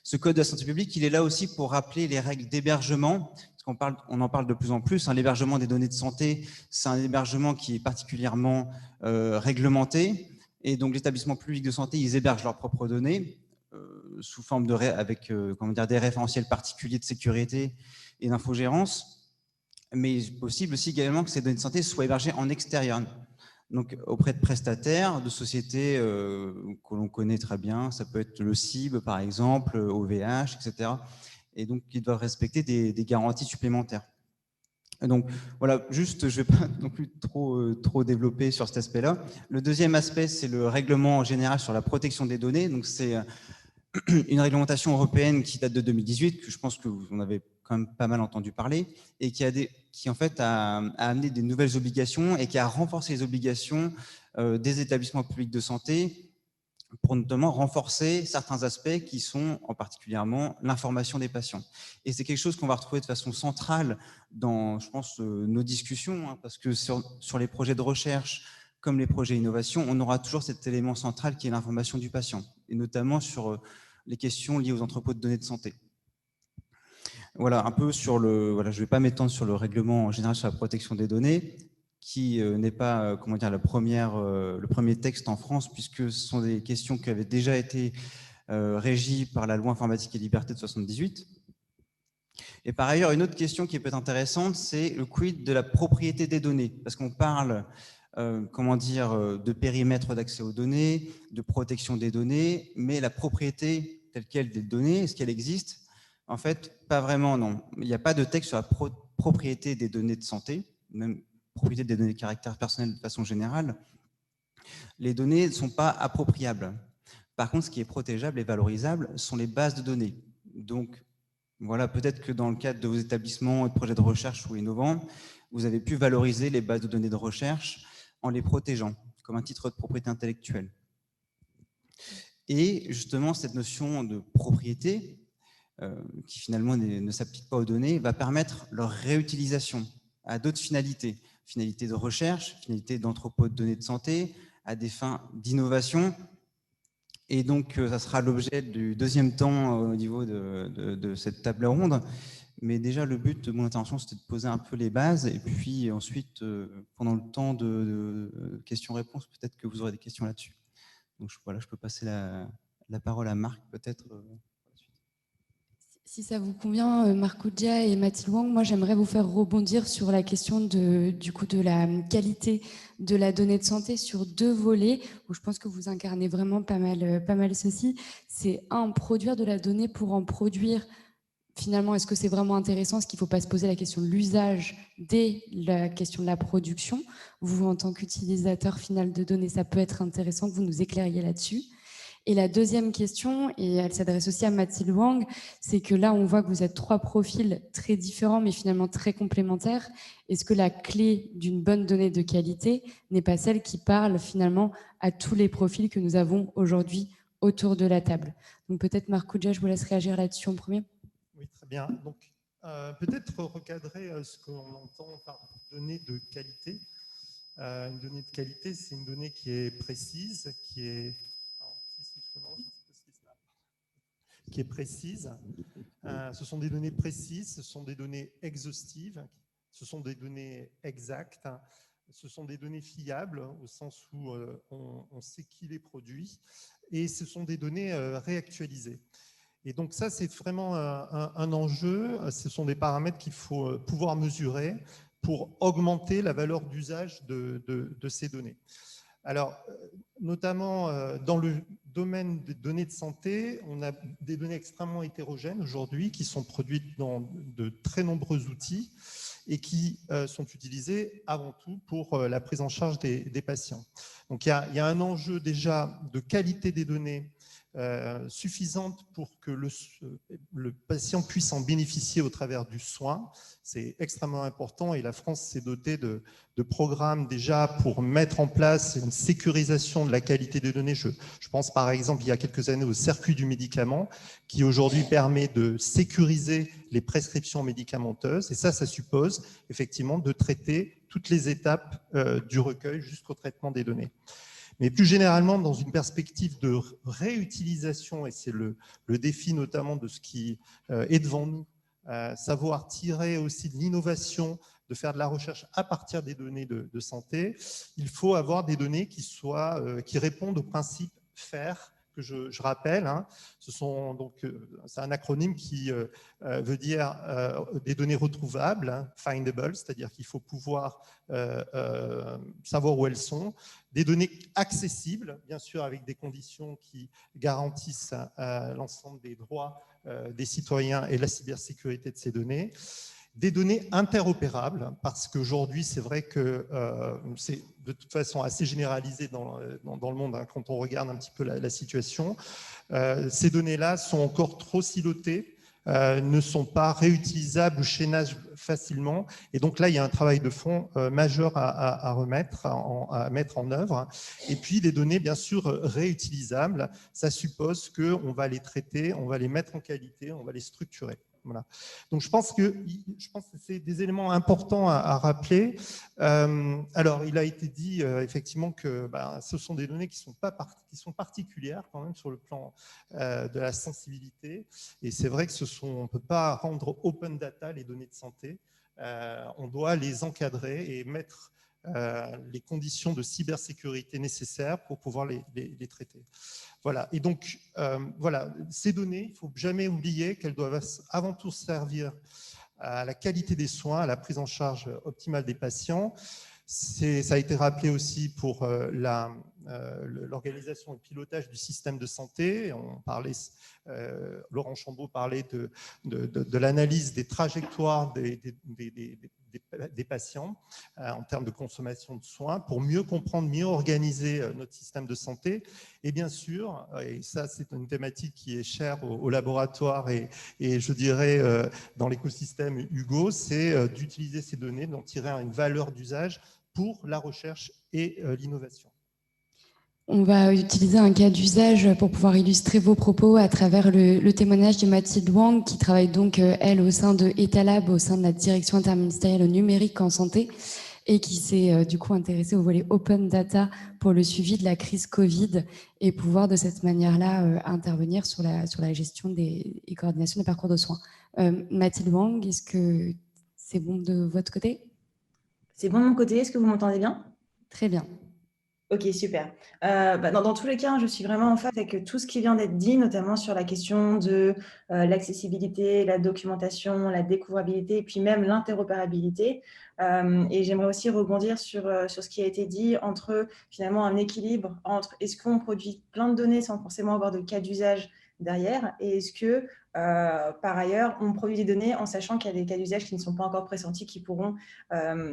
S7: Ce code de la santé publique, il est là aussi pour rappeler les règles d'hébergement, parce on en parle de plus en plus. L'hébergement des données de santé, c'est un hébergement qui est particulièrement réglementé, et donc l'établissement public de santé, ils hébergent leurs propres données sous forme avec des référentiels particuliers de sécurité et d'infogérance, mais il est possible aussi également que ces données de santé soient hébergées en extérieur. Donc, auprès de prestataires, de sociétés que l'on connaît très bien, ça peut être le CIB par exemple, OVH, etc. Et donc, ils doivent respecter des garanties supplémentaires. Et donc, voilà, juste, je ne vais pas non plus trop développer sur cet aspect-là. Le deuxième aspect, c'est le règlement général sur la protection des données. Donc, c'est une réglementation européenne qui date de 2018, que je pense que vous en avez quand même pas mal entendu parler, et qui en fait a amené des nouvelles obligations et qui a renforcé les obligations des établissements publics de santé pour notamment renforcer certains aspects qui sont en particulièrement l'information des patients. Et c'est quelque chose qu'on va retrouver de façon centrale dans, je pense, nos discussions, parce que sur les projets de recherche comme les projets d'innovation, on aura toujours cet élément central qui est l'information du patient, et notamment sur les questions liées aux entrepôts de données de santé. Voilà, un peu sur je ne vais pas m'étendre sur le règlement en général sur la protection des données, qui n'est pas, le premier texte en France, puisque ce sont des questions qui avaient déjà été régies par la loi informatique et liberté de 78. Et par ailleurs, une autre question qui peut être intéressante, c'est le quid de la propriété des données, parce qu'on parle de périmètre d'accès aux données, de protection des données, mais la propriété telle quelle des données, est-ce qu'elle existe? En fait, pas vraiment, non. Il n'y a pas de texte sur la propriété des données de santé, même propriété des données de caractère personnel de façon générale. Les données ne sont pas appropriables. Par contre, ce qui est protégeable et valorisable sont les bases de données. Donc, voilà, peut-être que dans le cadre de vos établissements et de projets de recherche ou innovants, vous avez pu valoriser les bases de données de recherche en les protégeant, comme un titre de propriété intellectuelle. Et justement, cette notion de propriété, qui finalement ne s'applique pas aux données, va permettre leur réutilisation à d'autres finalités. Finalités de recherche, finalités d'entrepôt de données de santé, à des fins d'innovation. Et donc, ça sera l'objet du deuxième temps au niveau de cette table ronde. Mais déjà, le but de mon intervention, c'était de poser un peu les bases. Et puis ensuite, pendant le temps de questions-réponses, peut-être que vous aurez des questions là-dessus. Donc voilà, je peux passer la parole à Marc, peut-être.
S4: Si ça vous convient, Marc Oudja et Mathilde Wang, moi j'aimerais vous faire rebondir sur la question de la qualité de la donnée de santé sur 2 volets, où je pense que vous incarnez vraiment pas mal ceci. C'est produire de la donnée pour en produire. Finalement, est-ce que c'est vraiment intéressant? Est-ce qu'il ne faut pas se poser la question de l'usage dès la question de la production? Vous, en tant qu'utilisateur final de données, ça peut être intéressant que vous nous éclairiez là-dessus. Et la deuxième question, et elle s'adresse aussi à Mathilde Wang, c'est que là, on voit que vous êtes 3 profils très différents, mais finalement très complémentaires. Est-ce que la clé d'une bonne donnée de qualité n'est pas celle qui parle finalement à tous les profils que nous avons aujourd'hui autour de la table? Donc peut-être, Marc Oudja, je vous laisse réagir là-dessus en premier.
S6: Oui, très bien. Donc, peut-être recadrer ce qu'on entend par donnée de qualité. Une donnée de qualité, c'est une donnée qui est précise, qui est précise. Ce sont des données précises, ce sont des données exhaustives, ce sont des données exactes, ce sont des données fiables au sens où on sait qui les produit, et ce sont des données réactualisées. Et donc ça, c'est vraiment un enjeu. Ce sont des paramètres qu'il faut pouvoir mesurer pour augmenter la valeur d'usage de ces données. Alors, notamment dans le domaine des données de santé, on a des données extrêmement hétérogènes aujourd'hui qui sont produites dans de très nombreux outils. et qui sont utilisés avant tout pour la prise en charge des patients. Donc il y a un enjeu déjà de qualité des données suffisante pour que le patient puisse en bénéficier au travers du soin. C'est extrêmement important et la France s'est dotée de programmes déjà pour mettre en place une sécurisation de la qualité des données. Je pense par exemple il y a quelques années au circuit du médicament qui aujourd'hui permet de sécuriser les prescriptions médicamenteuses et ça suppose effectivement de traiter toutes les étapes du recueil jusqu'au traitement des données. Mais plus généralement, dans une perspective de réutilisation, et c'est le défi notamment de ce qui est devant nous, savoir tirer aussi de l'innovation, de faire de la recherche à partir des données de santé, il faut avoir des données qui répondent au principe FAIR, que je rappelle. Hein. C'est un acronyme qui veut dire des données retrouvables, hein, findable, c'est-à-dire qu'il faut pouvoir savoir où elles sont, des données accessibles, bien sûr avec des conditions qui garantissent l'ensemble des droits des citoyens et la cybersécurité de ces données, des données interopérables, parce qu'aujourd'hui, c'est vrai que c'est de toute façon assez généralisé dans le monde, hein, quand on regarde un petit peu la situation. Ces données-là sont encore trop silotées, ne sont pas réutilisables ou chaînables facilement. Et donc là, il y a un travail de fond majeur à mettre en œuvre. Et puis, les données, bien sûr, réutilisables, ça suppose qu'on va les traiter, on va les mettre en qualité, on va les structurer. Voilà. Donc, je pense que c'est des éléments importants à rappeler. Alors, il a été dit effectivement que ce sont des données qui sont particulières quand même sur le plan de la sensibilité. Et c'est vrai que on ne peut pas rendre open data les données de santé. On doit les encadrer et mettre les conditions de cybersécurité nécessaires pour pouvoir les traiter. Voilà. Et donc, voilà, ces données, il ne faut jamais oublier qu'elles doivent avant tout servir à la qualité des soins, à la prise en charge optimale des patients. Ça a été rappelé aussi pour l'organisation et le pilotage du système de santé. Laurent Chambaud parlait de l'analyse des trajectoires des patients en termes de consommation de soins pour mieux comprendre, mieux organiser notre système de santé. Et bien sûr, et ça c'est une thématique qui est chère au laboratoire et je dirais dans l'écosystème Hugo, c'est d'utiliser ces données, d'en tirer une valeur d'usage pour la recherche et l'innovation.
S4: On va utiliser un cas d'usage pour pouvoir illustrer vos propos à travers le témoignage de Mathilde Wang, qui travaille donc, elle, au sein de Etalab, au sein de la direction interministérielle au numérique en santé, et qui s'est du coup intéressée au volet Open Data pour le suivi de la crise Covid et pouvoir de cette manière-là intervenir sur la gestion et coordination des parcours de soins. Mathilde Wang, est-ce que c'est bon de votre côté?
S5: C'est bon de mon côté, est-ce que vous m'entendez bien?
S4: Très bien.
S5: Ok, super. Dans tous les cas, je suis vraiment en phase avec tout ce qui vient d'être dit, notamment sur la question de l'accessibilité, la documentation, la découvrabilité, et puis même l'interopérabilité. Et j'aimerais aussi rebondir sur ce qui a été dit entre finalement un équilibre entre est-ce qu'on produit plein de données sans forcément avoir de cas d'usage derrière, et est-ce que par ailleurs on produit des données en sachant qu'il y a des cas d'usage qui ne sont pas encore pressentis, qui pourront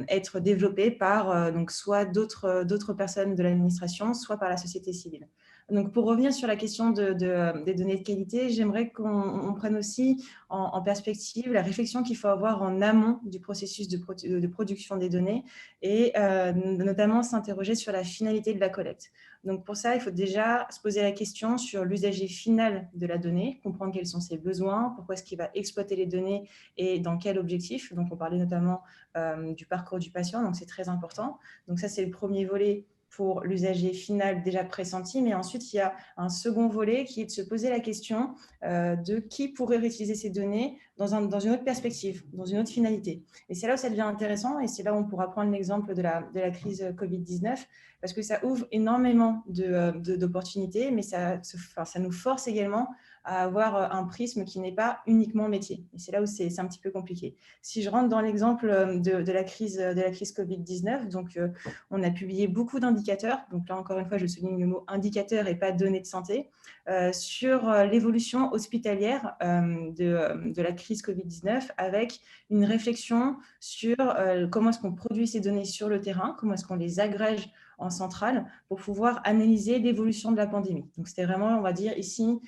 S5: être développés par donc soit d'autres personnes de l'administration, soit par la société civile. Donc, pour revenir sur la question des données de qualité, j'aimerais qu'on prenne aussi en perspective la réflexion qu'il faut avoir en amont du processus de production des données et notamment s'interroger sur la finalité de la collecte. Donc, pour ça, il faut déjà se poser la question sur l'usager final de la donnée, comprendre quels sont ses besoins, pourquoi est-ce qu'il va exploiter les données et dans quel objectif. Donc, on parlait notamment du parcours du patient, donc c'est très important. Donc, ça, c'est le premier volet pour l'usager final déjà pressenti, mais ensuite il y a un second volet qui est de se poser la question de qui pourrait réutiliser ces données dans une autre perspective, dans une autre finalité. Et c'est là où ça devient intéressant et c'est là où on pourra prendre l'exemple de la crise Covid-19 parce que ça ouvre énormément d'opportunités, mais ça nous force également à avoir un prisme qui n'est pas uniquement métier. Et c'est là où c'est un petit peu compliqué. Si je rentre dans l'exemple de la crise Covid-19, donc on a publié beaucoup d'indicateurs, donc là encore une fois je souligne le mot indicateur et pas données de santé, sur l'évolution hospitalière de la crise crise Covid-19 avec une réflexion sur comment est-ce qu'on produit ces données sur le terrain, comment est-ce qu'on les agrège en centrale pour pouvoir analyser l'évolution de la pandémie. Donc, c'était vraiment, on va dire, ici,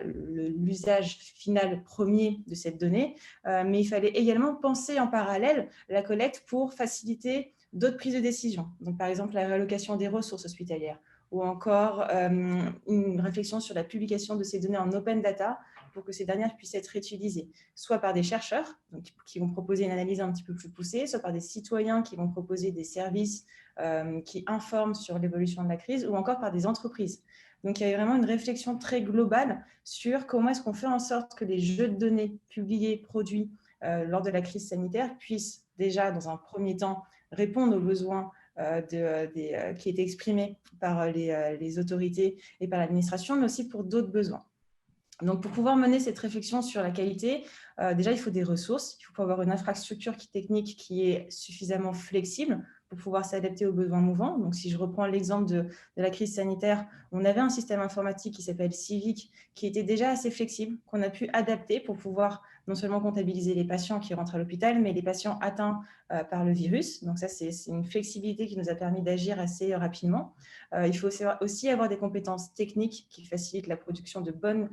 S5: l'usage final premier de cette donnée. Mais il fallait également penser en parallèle la collecte pour faciliter d'autres prises de décision. Donc, par exemple, la réallocation des ressources hospitalières ou encore une réflexion sur la publication de ces données en open data pour que ces dernières puissent être réutilisées, soit par des chercheurs donc, qui vont proposer une analyse un petit peu plus poussée, soit par des citoyens qui vont proposer des services qui informent sur l'évolution de la crise, ou encore par des entreprises. Donc, il y a vraiment une réflexion très globale sur comment est-ce qu'on fait en sorte que les jeux de données publiés, produits lors de la crise sanitaire puissent déjà, dans un premier temps, répondre aux besoins qui étaient exprimés par les autorités et par l'administration, mais aussi pour d'autres besoins. Donc, pour pouvoir mener cette réflexion sur la qualité, déjà, il faut des ressources. Il faut avoir une infrastructure technique qui est suffisamment flexible pour pouvoir s'adapter aux besoins mouvants. Donc, si je reprends l'exemple de la crise sanitaire, on avait un système informatique qui s'appelle Civic, qui était déjà assez flexible, qu'on a pu adapter pour pouvoir non seulement comptabiliser les patients qui rentrent à l'hôpital, mais les patients atteints par le virus. Donc ça, c'est une flexibilité qui nous a permis d'agir assez rapidement. Il faut aussi avoir des compétences techniques qui facilitent la production de bonnes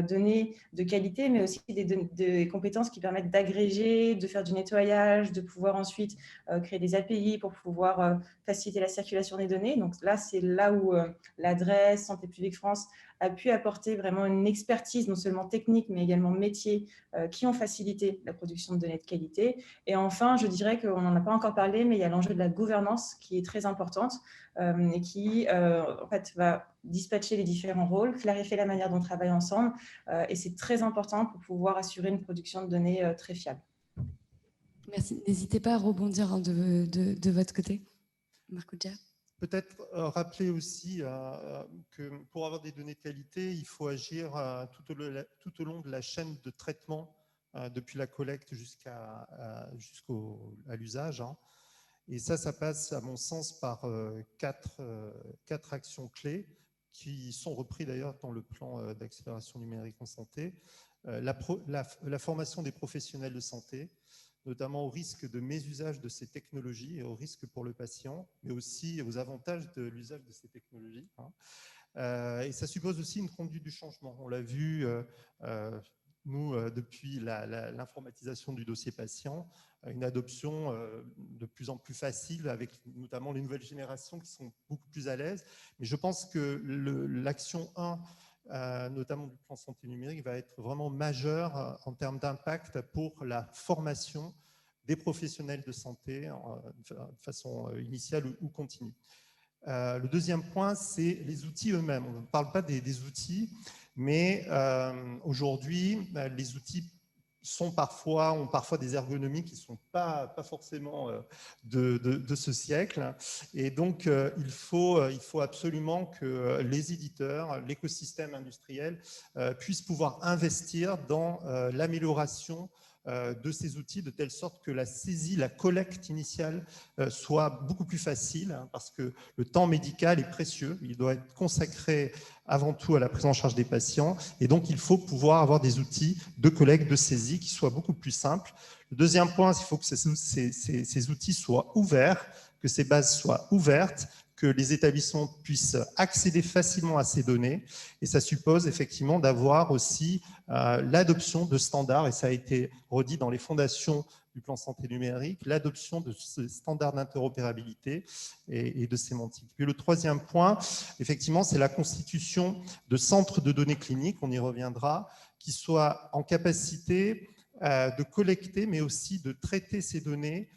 S5: données de qualité, mais aussi des compétences qui permettent d'agréger, de faire du nettoyage, de pouvoir ensuite créer des API pour pouvoir faciliter la circulation des données. Donc là, c'est là où l'adresse Santé publique France a pu apporter vraiment une expertise, non seulement technique, mais également métier, qui ont facilité la production de données de qualité. Et enfin, je dirais qu'on n'en a pas encore parlé, mais il y a l'enjeu de la gouvernance qui est très importante et qui, en fait, va dispatcher les différents rôles, clarifier la manière dont on travaille ensemble. Et c'est très important pour pouvoir assurer une production de données très fiable.
S4: Merci. N'hésitez pas à rebondir de votre côté. Marco Gia.
S6: Peut-être rappeler aussi que pour avoir des données de qualité, il faut agir tout au long de la chaîne de traitement, depuis la collecte jusqu'à l'usage. Et ça passe, à mon sens, par quatre actions clés qui sont reprises d'ailleurs dans le plan d'accélération numérique en santé. La formation des professionnels de santé, notamment au risque de mésusage de ces technologies et au risque pour le patient, mais aussi aux avantages de l'usage de ces technologies. Et ça suppose aussi une conduite du changement. On l'a vu, nous, depuis l'informatisation du dossier patient, une adoption de plus en plus facile avec notamment les nouvelles générations qui sont beaucoup plus à l'aise. Mais je pense que l'action 1, notamment du plan santé numérique, va être vraiment majeur en termes d'impact pour la formation des professionnels de santé de façon initiale ou continue. Le deuxième point, c'est les outils eux-mêmes. On ne parle pas des outils, mais aujourd'hui, les outils ont parfois des ergonomies qui ne sont pas forcément de ce siècle. Et donc, il faut absolument que les éditeurs, l'écosystème industriel puissent pouvoir investir dans l'amélioration de ces outils, de telle sorte que la saisie, la collecte initiale soit beaucoup plus facile, parce que le temps médical est précieux. Il doit être consacré avant tout à la prise en charge des patients. Et donc, il faut pouvoir avoir des outils de collecte, de saisie qui soient beaucoup plus simples. Le deuxième point, il faut que ces outils soient ouverts, que ces bases soient ouvertes, que les établissements puissent accéder facilement à ces données. Et ça suppose effectivement d'avoir aussi l'adoption de standards, et ça a été redit dans les fondations du plan santé numérique, l'adoption de ce standard d'interopérabilité et de sémantique. Puis le troisième point, effectivement, c'est la constitution de centres de données cliniques, on y reviendra, qui soient en capacité de collecter, mais aussi de traiter ces données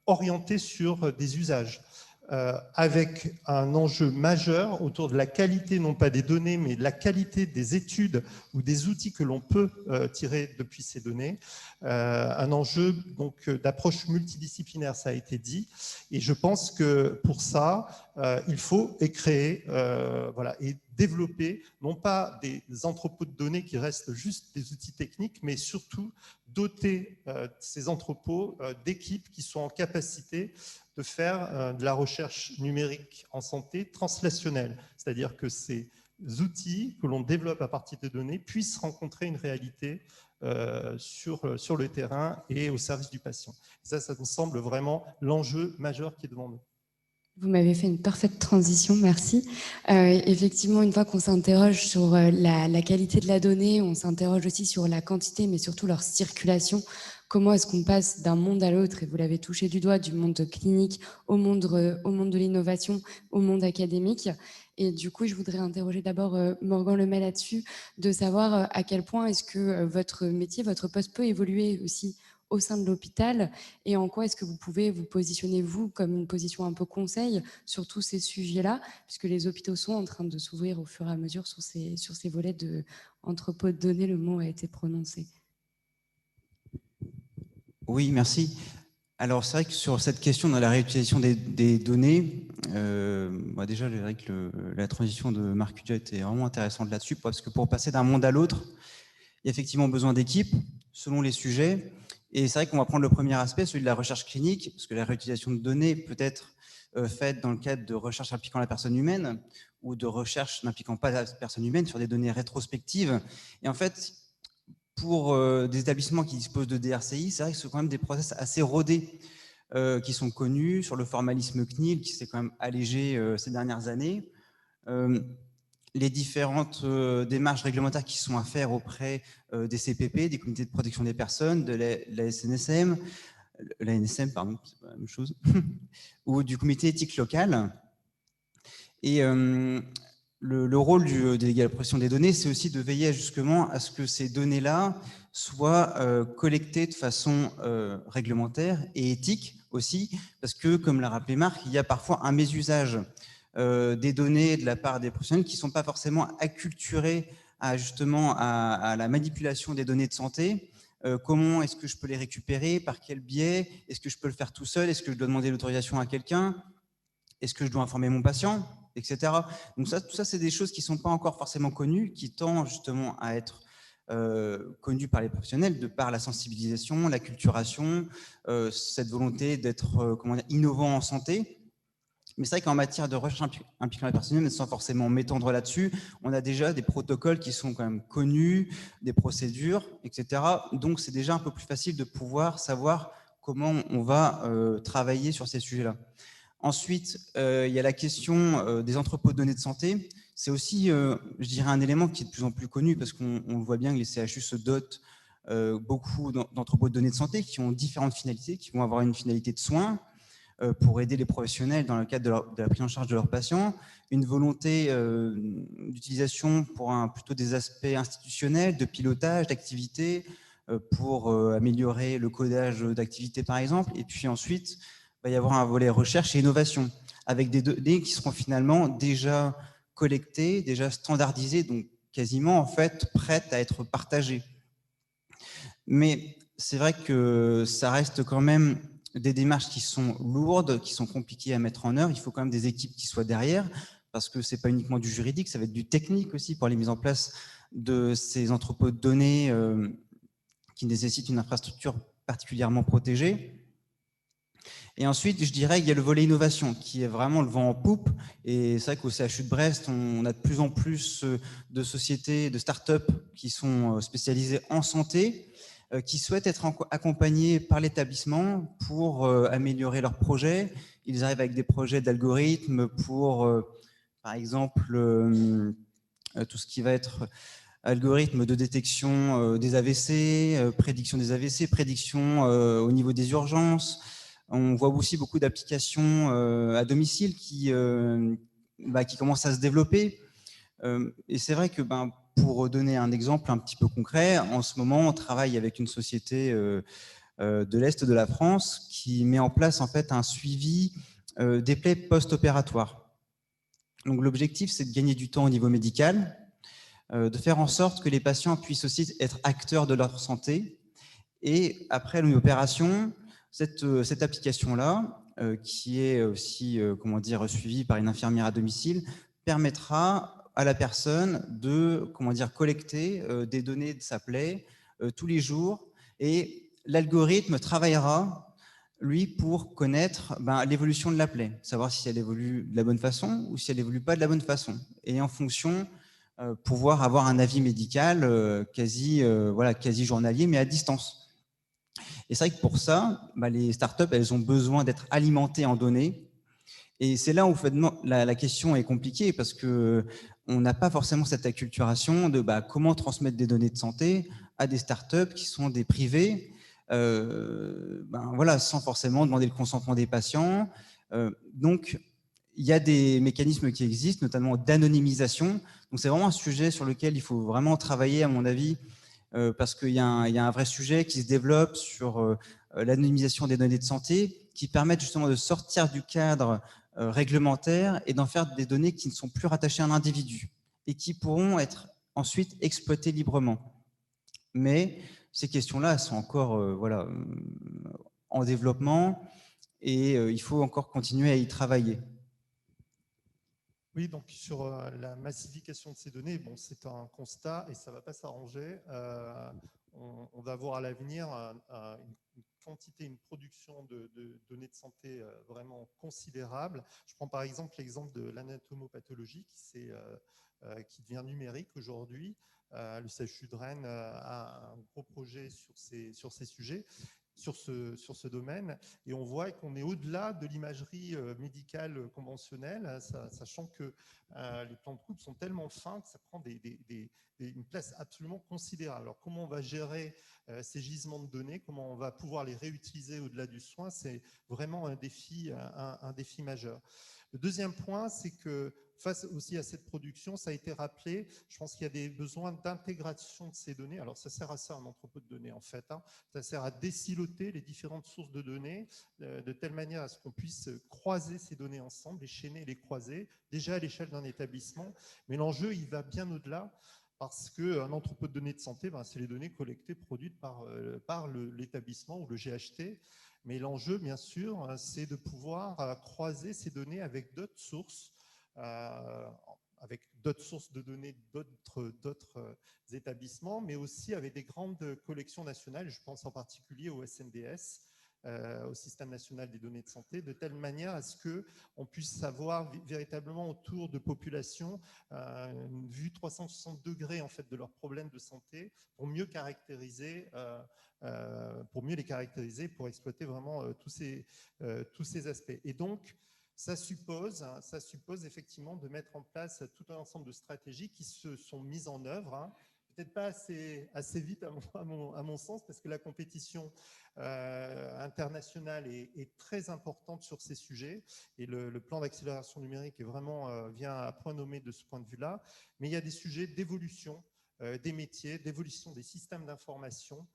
S6: orientées sur des usages. Avec un enjeu majeur autour de la qualité, non pas des données, mais de la qualité des études ou des outils que l'on peut tirer depuis ces données. Un enjeu donc d'approche multidisciplinaire, ça a été dit. Et je pense que pour ça, il faut créer et développer, non pas des entrepôts de données qui restent juste des outils techniques, mais surtout doter ces entrepôts d'équipes qui sont en capacité de faire de la recherche numérique en santé translationnelle, c'est-à-dire que ces outils que l'on développe à partir des données puissent rencontrer une réalité sur le terrain et au service du patient. Ça me semble vraiment l'enjeu majeur qui est devant nous.
S4: Vous m'avez fait une parfaite transition, merci. Effectivement, une fois qu'on s'interroge sur la qualité de la donnée, on s'interroge aussi sur la quantité, mais surtout leur circulation. Comment est-ce qu'on passe d'un monde à l'autre, et vous l'avez touché du doigt, du monde clinique au monde de l'innovation, au monde académique. Et du coup, je voudrais interroger d'abord Morgan Lemay là-dessus, de savoir à quel point est-ce que votre métier, votre poste peut évoluer aussi au sein de l'hôpital, et en quoi est-ce que vous pouvez vous positionner, vous, comme une position un peu conseil sur tous ces sujets-là, puisque les hôpitaux sont en train de s'ouvrir au fur et à mesure sur ces volets d'entrepôt de données, le mot a été prononcé.
S7: Oui, merci. Alors, c'est vrai que sur cette question de la réutilisation des données, déjà, je dirais que la transition de Marc Udia était vraiment intéressante là-dessus, parce que pour passer d'un monde à l'autre, il y a effectivement besoin d'équipes, selon les sujets. Et c'est vrai qu'on va prendre le premier aspect, celui de la recherche clinique, parce que la réutilisation de données peut être faite dans le cadre de recherche impliquant la personne humaine, ou de recherche n'impliquant pas la personne humaine sur des données rétrospectives. Et en fait, pour des établissements qui disposent de DRCI, c'est vrai que ce sont quand même des process assez rodés qui sont connus sur le formalisme CNIL qui s'est quand même allégé ces dernières années. Les différentes démarches réglementaires qui sont à faire auprès des CPP, des comités de protection des personnes, de la SNSM, la NSM, pardon, c'est pas la même chose, ou du comité éthique local. Et le rôle du délégué à la protection des données, c'est aussi de veiller justement à ce que ces données-là soient collectées de façon réglementaire et éthique aussi, parce que, comme l'a rappelé Marc, il y a parfois un mésusage des données de la part des professionnels qui ne sont pas forcément acculturés justement à la manipulation des données de santé. Comment est-ce que je peux les récupérer? Par quel biais? Est-ce que je peux le faire tout seul? Est-ce que je dois demander l'autorisation à quelqu'un? Est-ce que je dois informer mon patient? Etc. Donc tout ça, c'est des choses qui ne sont pas encore forcément connues, qui tendent justement à être connues par les professionnels de par la sensibilisation, la culturation, cette volonté d'être innovant en santé. Mais c'est vrai qu'en matière de recherche impliquant la personne humaine, sans forcément m'étendre là-dessus, on a déjà des protocoles qui sont quand même connus, des procédures, etc. Donc, c'est déjà un peu plus facile de pouvoir savoir comment on va travailler sur ces sujets-là. Ensuite, il y a la question des entrepôts de données de santé. C'est aussi, je dirais, un élément qui est de plus en plus connu parce qu'on le voit bien que les CHU se dotent beaucoup d'entrepôts de données de santé qui ont différentes finalités, qui vont avoir une finalité de soins, pour aider les professionnels dans le cadre de la prise en charge de leurs patients, une volonté d'utilisation pour plutôt des aspects institutionnels, de pilotage, d'activité, pour améliorer le codage d'activité par exemple, et puis ensuite, il va y avoir un volet recherche et innovation, avec des données qui seront finalement déjà collectées, déjà standardisées, donc quasiment en fait prêtes à être partagées. Mais c'est vrai que ça reste quand même des démarches qui sont lourdes, qui sont compliquées à mettre en œuvre. Il faut quand même des équipes qui soient derrière, parce que ce n'est pas uniquement du juridique, ça va être du technique aussi pour les mises en place de ces entrepôts de données qui nécessitent une infrastructure particulièrement protégée. Et ensuite, je dirais qu'il y a le volet innovation, qui est vraiment le vent en poupe. Et c'est vrai qu'au CHU de Brest, on a de plus en plus de sociétés, de start-up qui sont spécialisées en santé, qui souhaitent être accompagnés par l'établissement pour améliorer leurs projets. Ils arrivent avec des projets d'algorithmes pour, par exemple, tout ce qui va être algorithme de détection des AVC, prédiction des AVC, prédiction au niveau des urgences. On voit aussi beaucoup d'applications à domicile qui commencent à se développer. Et c'est vrai que pour donner un exemple un petit peu concret, en ce moment, on travaille avec une société de l'Est de la France qui met en place en fait un suivi des plaies post-opératoires. Donc l'objectif, c'est de gagner du temps au niveau médical, de faire en sorte que les patients puissent aussi être acteurs de leur santé. Et après l'opération, cette application-là, qui est aussi suivie par une infirmière à domicile, permettra à la personne de collecter des données de sa plaie tous les jours, et l'algorithme travaillera lui pour connaître l'évolution de la plaie, savoir si elle évolue de la bonne façon ou si elle évolue pas de la bonne façon, et en fonction pouvoir avoir un avis médical quasi journalier, mais à distance. Et c'est vrai que pour ça, les startups, elles ont besoin d'être alimentées en données. Et c'est là où la question est compliquée, parce qu'on n'a pas forcément cette acculturation de comment transmettre des données de santé à des startups qui sont des privés, sans forcément demander le consentement des patients. Donc, il y a des mécanismes qui existent, notamment d'anonymisation. Donc, c'est vraiment un sujet sur lequel il faut vraiment travailler, à mon avis, parce qu'il y a un vrai sujet qui se développe sur l'anonymisation des données de santé, qui permettent justement de sortir du cadre réglementaire et d'en faire des données qui ne sont plus rattachées à un individu et qui pourront être ensuite exploitées librement. Mais ces questions-là sont encore en développement et il faut encore continuer à y travailler.
S6: Oui, donc sur la massification de ces données, bon, c'est un constat et ça ne va pas s'arranger. On va voir à l'avenir une quantité, une production de données de santé vraiment considérable. Je prends par exemple l'exemple de l'anatomopathologie qui devient numérique aujourd'hui. Le CHU de Rennes a un gros projet sur ces sujets. Sur ce domaine, et on voit qu'on est au-delà de l'imagerie médicale conventionnelle, sachant que les plans de coupe sont tellement fins que ça prend une place absolument considérable. Alors comment on va gérer ces gisements de données, comment on va pouvoir les réutiliser au-delà du soin, c'est vraiment un défi majeur. Le deuxième point, c'est que face aussi à cette production, ça a été rappelé, je pense qu'il y a des besoins d'intégration de ces données. Alors ça sert à ça un entrepôt de données en fait. Ça sert à désiloter les différentes sources de données de telle manière à ce qu'on puisse croiser ces données ensemble, les chaîner, les croiser, déjà à l'échelle d'un établissement. Mais l'enjeu, il va bien au-delà. Parce qu'un entrepôt de données de santé, c'est les données collectées, produites par l'établissement ou le GHT. Mais l'enjeu, bien sûr, c'est de pouvoir croiser ces données avec d'autres sources, de données d'autres établissements, mais aussi avec des grandes collections nationales. Je pense en particulier au SNDS, au Système national des données de santé, de telle manière à ce qu'on puisse avoir véritablement autour de populations une vue 360 degrés en fait, de leurs problèmes de santé pour mieux les caractériser, pour exploiter vraiment tous ces aspects. Et donc, ça suppose effectivement de mettre en place tout un ensemble de stratégies qui se sont mises en œuvre, peut-être pas assez vite à mon sens, parce que la compétition internationale est très importante sur ces sujets, et le plan d'accélération numérique est vraiment vient à point nommé de ce point de vue-là. Mais il y a des sujets d'évolution des métiers, d'évolution des systèmes d'information,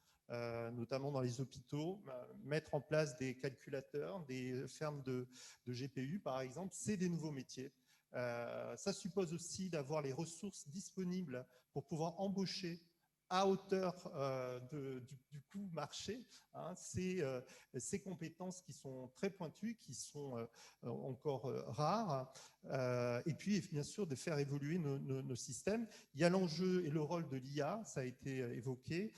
S6: notamment dans les hôpitaux, mettre en place des calculateurs, des fermes de GPU, par exemple, c'est des nouveaux métiers. Ça suppose aussi d'avoir les ressources disponibles pour pouvoir embaucher à hauteur du coût marché, ces compétences qui sont très pointues, qui sont encore rares, et puis bien sûr de faire évoluer nos systèmes. Il y a l'enjeu et le rôle de l'IA, ça a été évoqué,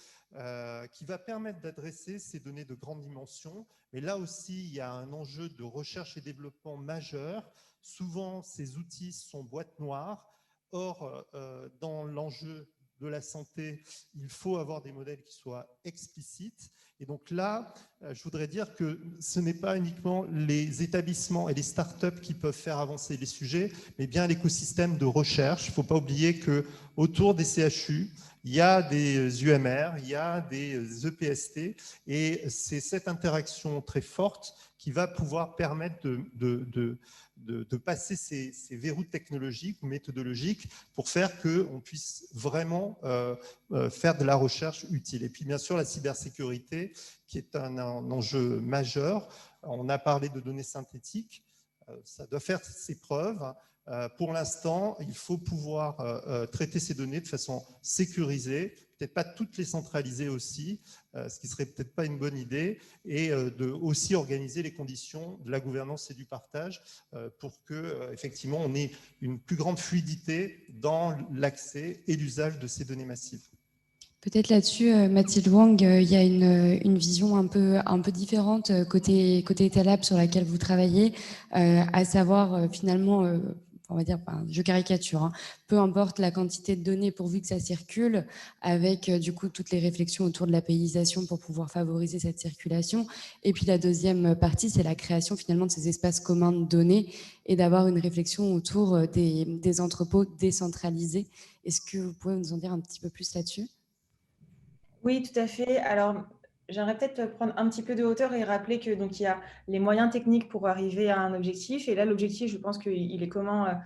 S6: qui va permettre d'adresser ces données de grande dimension, mais là aussi il y a un enjeu de recherche et développement majeur. Souvent ces outils sont boîte noire, or dans l'enjeu de la santé, il faut avoir des modèles qui soient explicites. Et donc là, je voudrais dire que ce n'est pas uniquement les établissements et les startups qui peuvent faire avancer les sujets, mais bien l'écosystème de recherche. Il ne faut pas oublier qu'autour des CHU, il y a des UMR, il y a des EPST, et c'est cette interaction très forte qui va pouvoir permettre de passer ces verrous technologiques ou méthodologiques pour faire qu'on puisse vraiment faire de la recherche utile. Et puis bien sûr la cybersécurité qui est un enjeu majeur. On a parlé de données synthétiques, ça doit faire ses preuves. Pour l'instant, il faut pouvoir traiter ces données de façon sécurisée, peut-être pas toutes les centraliser aussi, ce qui serait peut-être pas une bonne idée, et de aussi organiser les conditions de la gouvernance et du partage pour que effectivement on ait une plus grande fluidité dans l'accès et l'usage de ces données massives.
S4: Peut-être là-dessus, Mathilde Wang, il y a une vision un peu différente côté Etalab sur laquelle vous travaillez, à savoir finalement on va dire, enfin, je caricature, hein, peu importe la quantité de données pourvu que ça circule, avec du coup toutes les réflexions autour de la payisation pour pouvoir favoriser cette circulation. Et puis la deuxième partie, c'est la création finalement de ces espaces communs de données et d'avoir une réflexion autour des entrepôts décentralisés. Est-ce que vous pouvez nous en dire un petit peu plus là-dessus?
S5: Oui, tout à fait. Alors, j'aimerais peut-être prendre un petit peu de hauteur et rappeler que donc il y a les moyens techniques pour arriver à un objectif. Et là, l'objectif, je pense qu'il est commun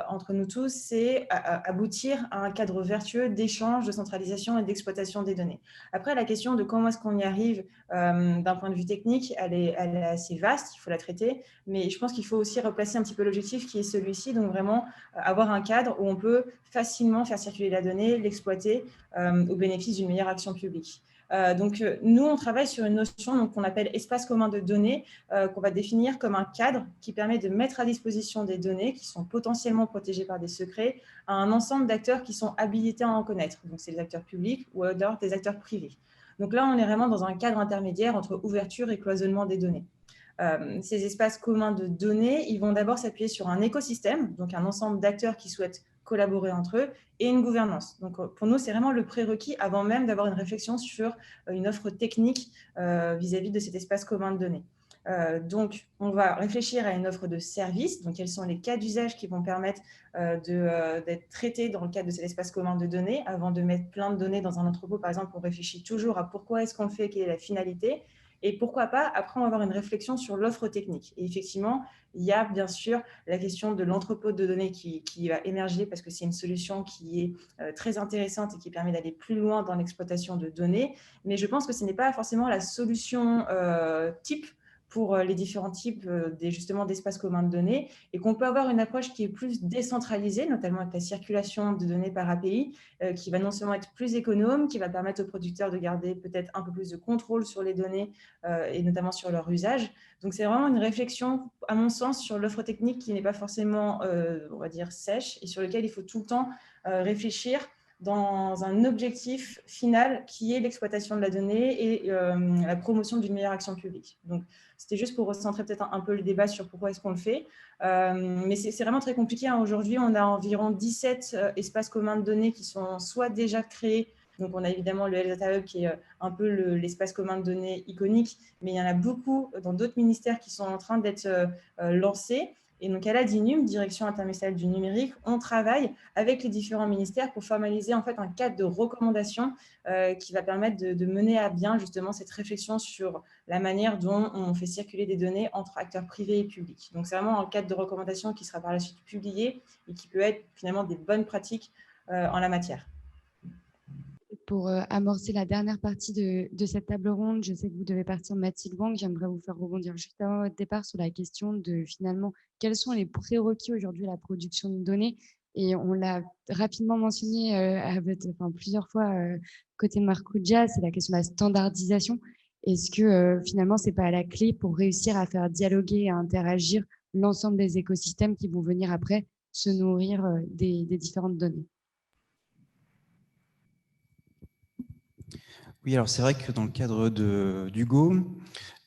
S5: entre nous tous, c'est aboutir à un cadre vertueux d'échange, de centralisation et d'exploitation des données. Après, la question de comment est-ce qu'on y arrive d'un point de vue technique, elle est assez vaste, il faut la traiter. Mais je pense qu'il faut aussi replacer un petit peu l'objectif qui est celui-ci, donc vraiment avoir un cadre où on peut facilement faire circuler la donnée, l'exploiter au bénéfice d'une meilleure action publique. Donc, nous, on travaille sur une notion qu'on appelle espace commun de données, qu'on va définir comme un cadre qui permet de mettre à disposition des données qui sont potentiellement protégées par des secrets à un ensemble d'acteurs qui sont habilités à en connaître. Donc, c'est les acteurs publics ou alors des acteurs privés. Donc là, on est vraiment dans un cadre intermédiaire entre ouverture et cloisonnement des données. Ces espaces communs de données, ils vont d'abord s'appuyer sur un écosystème, donc un ensemble d'acteurs qui souhaitent collaborer entre eux, et une gouvernance. Donc, pour nous, c'est vraiment le prérequis avant même d'avoir une réflexion sur une offre technique vis-à-vis de cet espace commun de données. Donc, on va réfléchir à une offre de service. Donc, quels sont les cas d'usage qui vont permettre d'être traités dans le cadre de cet espace commun de données. Avant de mettre plein de données dans un entrepôt, par exemple, on réfléchit toujours à pourquoi est-ce qu'on le fait, quelle est la finalité. Et pourquoi pas, après, on va avoir une réflexion sur l'offre technique. Et effectivement, il y a bien sûr la question de l'entrepôt de données qui va émerger parce que c'est une solution qui est très intéressante et qui permet d'aller plus loin dans l'exploitation de données. Mais je pense que ce n'est pas forcément la solution type pour les différents types justement d'espaces communs de données et qu'on peut avoir une approche qui est plus décentralisée, notamment avec la circulation de données par API, qui va non seulement être plus économe, qui va permettre aux producteurs de garder peut-être un peu plus de contrôle sur les données et notamment sur leur usage. Donc, c'est vraiment une réflexion, à mon sens, sur l'offre technique qui n'est pas forcément, on va dire, sèche et sur lequel il faut tout le temps réfléchir dans un objectif final qui est l'exploitation de la donnée et la promotion d'une meilleure action publique. Donc, c'était juste pour recentrer peut-être un peu le débat sur pourquoi est-ce qu'on le fait. Mais c'est vraiment très compliqué. Aujourd'hui, on a environ 17 espaces communs de données qui sont soit déjà créés. Donc, on a évidemment le Health Data Hub qui est un peu l'espace commun de données iconique, mais il y en a beaucoup dans d'autres ministères qui sont en train d'être lancés. Et donc, à la DINUM, Direction interministérielle du numérique, on travaille avec les différents ministères pour formaliser en fait un cadre de recommandations qui va permettre de mener à bien justement cette réflexion sur la manière dont on fait circuler des données entre acteurs privés et publics. Donc, c'est vraiment un cadre de recommandations qui sera par la suite publié et qui peut être finalement des bonnes pratiques en la matière.
S4: Pour amorcer la dernière partie de cette table ronde, je sais que vous devez partir, Mathilde Wang. J'aimerais vous faire rebondir juste avant votre départ sur la question de finalement quels sont les prérequis aujourd'hui à la production de données. Et on l'a rapidement mentionné plusieurs fois côté Marcuja, c'est la question de la standardisation. Est-ce que finalement, ce n'est pas la clé pour réussir à faire dialoguer et à interagir l'ensemble des écosystèmes qui vont venir après se nourrir des différentes données?
S7: Oui, alors c'est vrai que dans le cadre d'Hugo,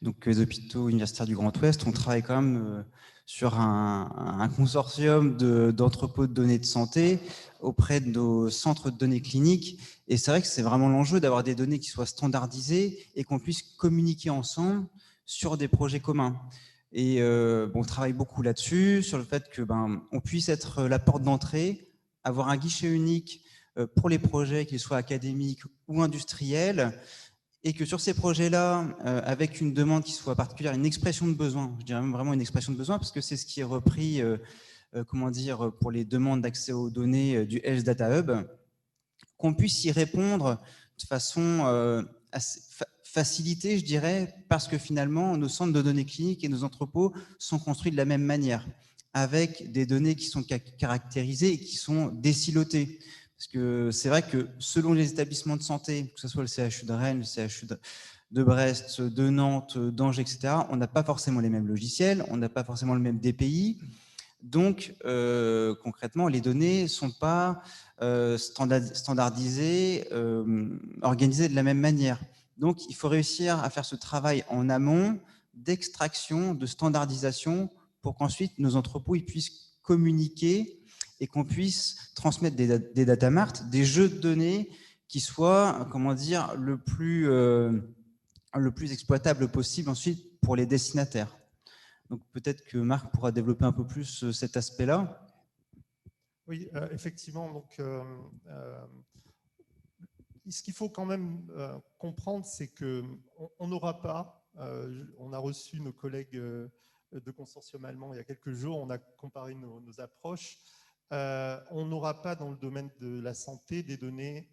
S7: donc les hôpitaux universitaires du Grand Ouest, on travaille quand même sur un consortium d'entrepôts de données de santé auprès de nos centres de données cliniques. Et c'est vrai que c'est vraiment l'enjeu d'avoir des données qui soient standardisées et qu'on puisse communiquer ensemble sur des projets communs. Et on travaille beaucoup là-dessus, sur le fait que on puisse être la porte d'entrée, avoir un guichet unique pour les projets, qu'ils soient académiques ou industriels, et que sur ces projets-là, avec une demande qui soit particulière, une expression de besoin, je dirais même vraiment une expression de besoin, parce que c'est ce qui est repris pour les demandes d'accès aux données du Health Data Hub, qu'on puisse y répondre de façon assez facilitée, je dirais, parce que finalement, nos centres de données cliniques et nos entrepôts sont construits de la même manière, avec des données qui sont caractérisées et qui sont désilotées. Parce que c'est vrai que selon les établissements de santé, que ce soit le CHU de Rennes, le CHU de Brest, de Nantes, d'Angers, etc., on n'a pas forcément les mêmes logiciels, on n'a pas forcément le même DPI. Donc, concrètement, les données ne sont pas standardisées, organisées de la même manière. Donc, il faut réussir à faire ce travail en amont d'extraction, de standardisation, pour qu'ensuite nos entrepôts ils puissent communiquer et qu'on puisse transmettre des data marts, des jeux de données qui soient, comment dire, le plus exploitable possible ensuite pour les destinataires. Donc peut-être que Marc pourra développer un peu plus cet aspect-là.
S6: Oui, effectivement. Donc, ce qu'il faut quand même comprendre, c'est qu'on n'aura pas, on a reçu nos collègues de consortium allemand il y a quelques jours, on a comparé nos approches, on n'aura pas dans le domaine de la santé des données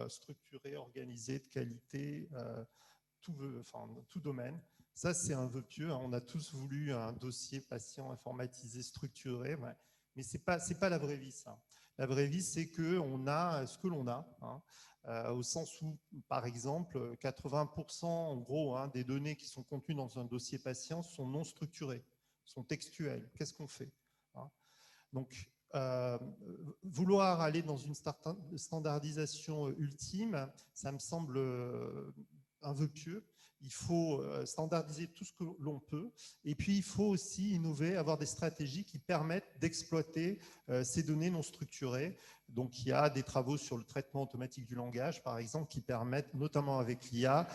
S6: structurées, organisées, de qualité, tout domaine. Ça, c'est un vœu pieux. On a tous voulu un dossier patient informatisé, structuré, mais ce n'est pas la vraie vie, ça. La vraie vie, c'est qu'on a ce que l'on a, au sens où, par exemple, 80% en gros des données qui sont contenues dans un dossier patient sont non structurées, sont textuelles. Qu'est-ce qu'on fait, Donc, vouloir aller dans une standardisation ultime, ça me semble un vœu pieux. Il faut standardiser tout ce que l'on peut. Et puis, il faut aussi innover, avoir des stratégies qui permettent d'exploiter ces données non structurées. Donc, il y a des travaux sur le traitement automatique du langage, par exemple, qui permettent, notamment avec l'IA,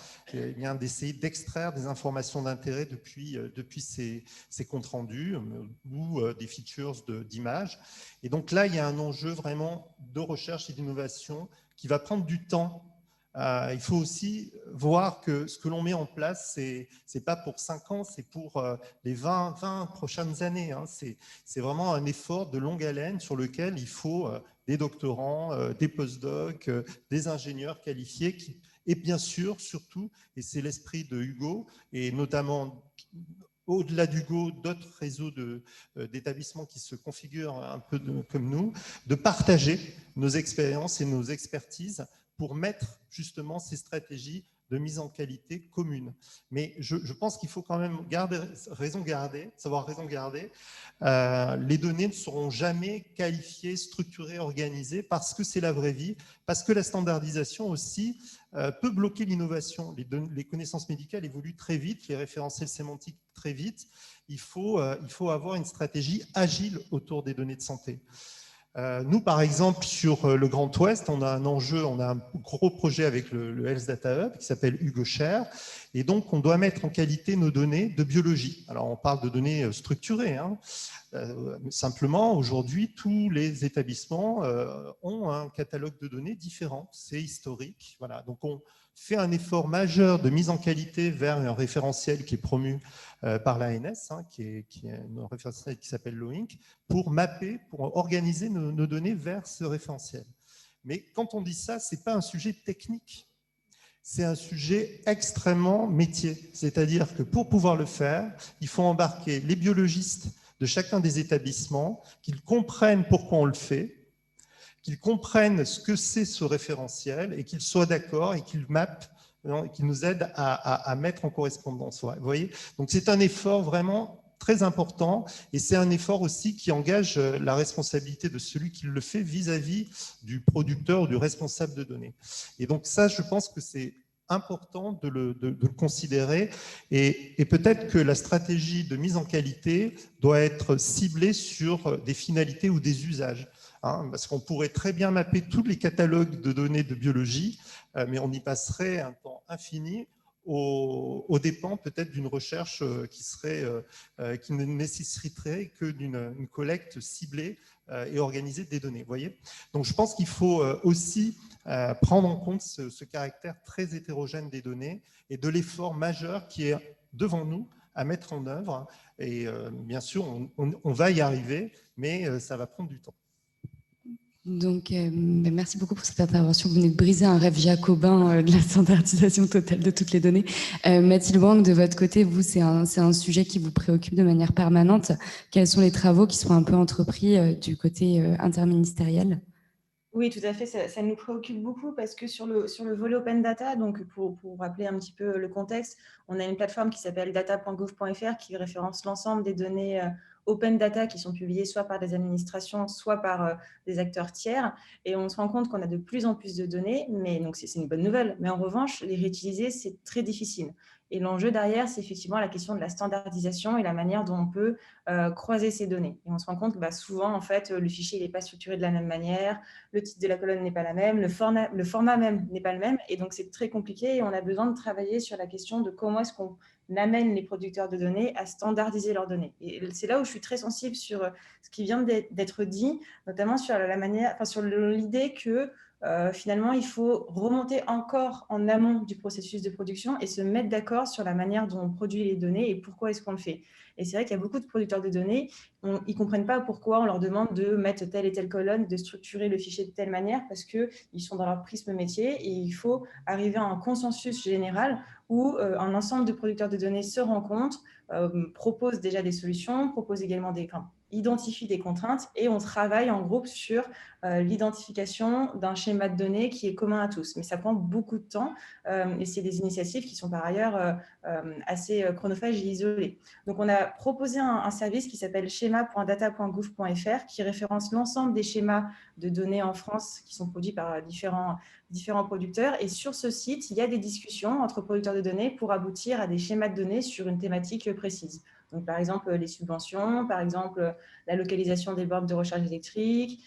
S6: d'essayer d'extraire des informations d'intérêt depuis ces comptes rendus ou des features d'images. Et donc là, il y a un enjeu vraiment de recherche et d'innovation qui va prendre du temps. Il faut aussi voir que ce que l'on met en place, ce n'est pas pour 5 ans, c'est pour les 20 prochaines années. C'est vraiment un effort de longue haleine sur lequel il faut des doctorants, des postdocs, des ingénieurs qualifiés et bien sûr, surtout, et c'est l'esprit de Hugo, et notamment au-delà d'Hugo, d'autres réseaux d'établissements qui se configurent un peu comme nous, de partager nos expériences et nos expertises pour mettre justement ces stratégies de mise en qualité communes. Mais je pense qu'il faut quand même savoir raison garder. Les données ne seront jamais qualifiées, structurées, organisées parce que c'est la vraie vie, parce que la standardisation aussi peut bloquer l'innovation. Les connaissances médicales évoluent très vite, les référentiels sémantiques très vite. Il faut avoir une stratégie agile autour des données de santé. Nous, par exemple, sur le Grand Ouest, on a un enjeu, on a un gros projet avec le Health Data Hub qui s'appelle HugoShare. Et donc, on doit mettre en qualité nos données de biologie. Alors, on parle de données structurées. Simplement, aujourd'hui, tous les établissements ont un catalogue de données différent. C'est historique. Voilà. Donc, on fait un effort majeur de mise en qualité vers un référentiel qui est promu par l'ANS, qui est un référentiel qui s'appelle LOINC, pour mapper, pour organiser nos données vers ce référentiel. Mais quand on dit ça, ce n'est pas un sujet technique, c'est un sujet extrêmement métier. C'est-à-dire que pour pouvoir le faire, il faut embarquer les biologistes de chacun des établissements, qu'ils comprennent pourquoi on le fait, qu'ils comprennent ce que c'est ce référentiel et qu'ils soient d'accord et qu'ils mappent, qu'ils nous aident à mettre en correspondance. Vous voyez ? Donc c'est un effort vraiment très important et c'est un effort aussi qui engage la responsabilité de celui qui le fait vis-à-vis du producteur ou du responsable de données. Et donc ça, je pense que c'est important de le considérer et peut-être que la stratégie de mise en qualité doit être ciblée sur des finalités ou des usages. Parce qu'on pourrait très bien mapper tous les catalogues de données de biologie, mais on y passerait un temps infini aux dépens peut-être d'une recherche qui ne nécessiterait que d'une collecte ciblée et organisée des données. Vous voyez ? Donc je pense qu'il faut aussi prendre en compte ce caractère très hétérogène des données et de l'effort majeur qui est devant nous à mettre en œuvre. Et bien sûr, on va y arriver, mais ça va prendre du temps.
S4: Donc, merci beaucoup pour cette intervention. Vous venez de briser un rêve jacobin de la standardisation totale de toutes les données. Mathilde Wang, de votre côté, vous, c'est un sujet qui vous préoccupe de manière permanente. Quels sont les travaux qui sont un peu entrepris du côté interministériel ?
S5: Oui, tout à fait, ça nous préoccupe beaucoup parce que sur le volet Open Data, donc pour rappeler un petit peu le contexte, on a une plateforme qui s'appelle data.gouv.fr qui référence l'ensemble des données Open Data qui sont publiées soit par des administrations, soit par des acteurs tiers. Et on se rend compte qu'on a de plus en plus de données, mais donc c'est une bonne nouvelle. Mais en revanche, les réutiliser, c'est très difficile. Et l'enjeu derrière, c'est effectivement la question de la standardisation et la manière dont on peut croiser ces données. Et on se rend compte que souvent, en fait, le fichier n'est pas structuré de la même manière, le titre de la colonne n'est pas la même, le format même n'est pas le même. Et donc, c'est très compliqué et on a besoin de travailler sur la question de comment est-ce qu'on amène les producteurs de données à standardiser leurs données. Et c'est là où je suis très sensible sur ce qui vient d'être dit, notamment sur la manière, enfin, sur l'idée que finalement, il faut remonter encore en amont du processus de production et se mettre d'accord sur la manière dont on produit les données et pourquoi est-ce qu'on le fait. Et c'est vrai qu'il y a beaucoup de producteurs de données, ils ne comprennent pas pourquoi on leur demande de mettre telle et telle colonne, de structurer le fichier de telle manière, parce qu'ils sont dans leur prisme métier et il faut arriver à un consensus général où un ensemble de producteurs de données se rencontrent, proposent déjà des solutions, proposent également identifie des contraintes et on travaille en groupe sur l'identification d'un schéma de données qui est commun à tous. Mais ça prend beaucoup de temps et c'est des initiatives qui sont par ailleurs assez chronophages et isolées. Donc, on a proposé un service qui s'appelle schéma.data.gouv.fr qui référence l'ensemble des schémas de données en France qui sont produits par différents producteurs. Et sur ce site, il y a des discussions entre producteurs de données pour aboutir à des schémas de données sur une thématique précise. Donc, par exemple, les subventions, par exemple, la localisation des bornes de recharge électrique,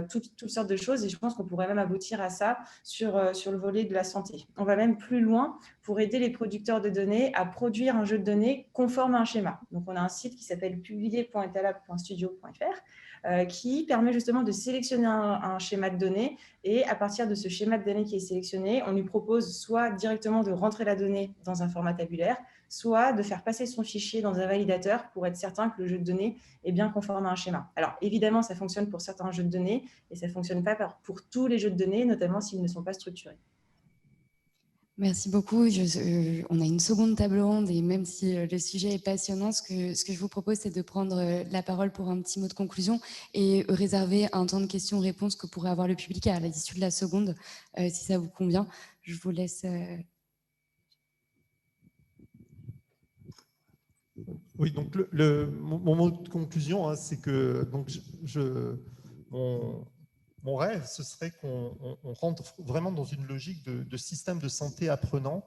S5: toutes sortes de choses. Et je pense qu'on pourrait même aboutir à ça sur le volet de la santé. On va même plus loin pour aider les producteurs de données à produire un jeu de données conforme à un schéma. Donc, on a un site qui s'appelle publier.etalab.studio.fr qui permet justement de sélectionner un schéma de données et à partir de ce schéma de données qui est sélectionné, on lui propose soit directement de rentrer la donnée dans un format tabulaire, soit de faire passer son fichier dans un validateur pour être certain que le jeu de données est bien conforme à un schéma. Alors, évidemment, ça fonctionne pour certains jeux de données et ça ne fonctionne pas pour tous les jeux de données, notamment s'ils ne sont pas structurés.
S4: Merci beaucoup. On a une seconde table ronde et même si le sujet est passionnant, ce que je vous propose, c'est de prendre la parole pour un petit mot de conclusion et réserver un temps de questions-réponses que pourrait avoir le public à l'issue de la seconde, si ça vous convient. Je vous laisse...
S6: Oui, donc mon mot de conclusion, hein, c'est que donc mon rêve, ce serait qu'on rentre vraiment dans une logique de système de santé apprenant,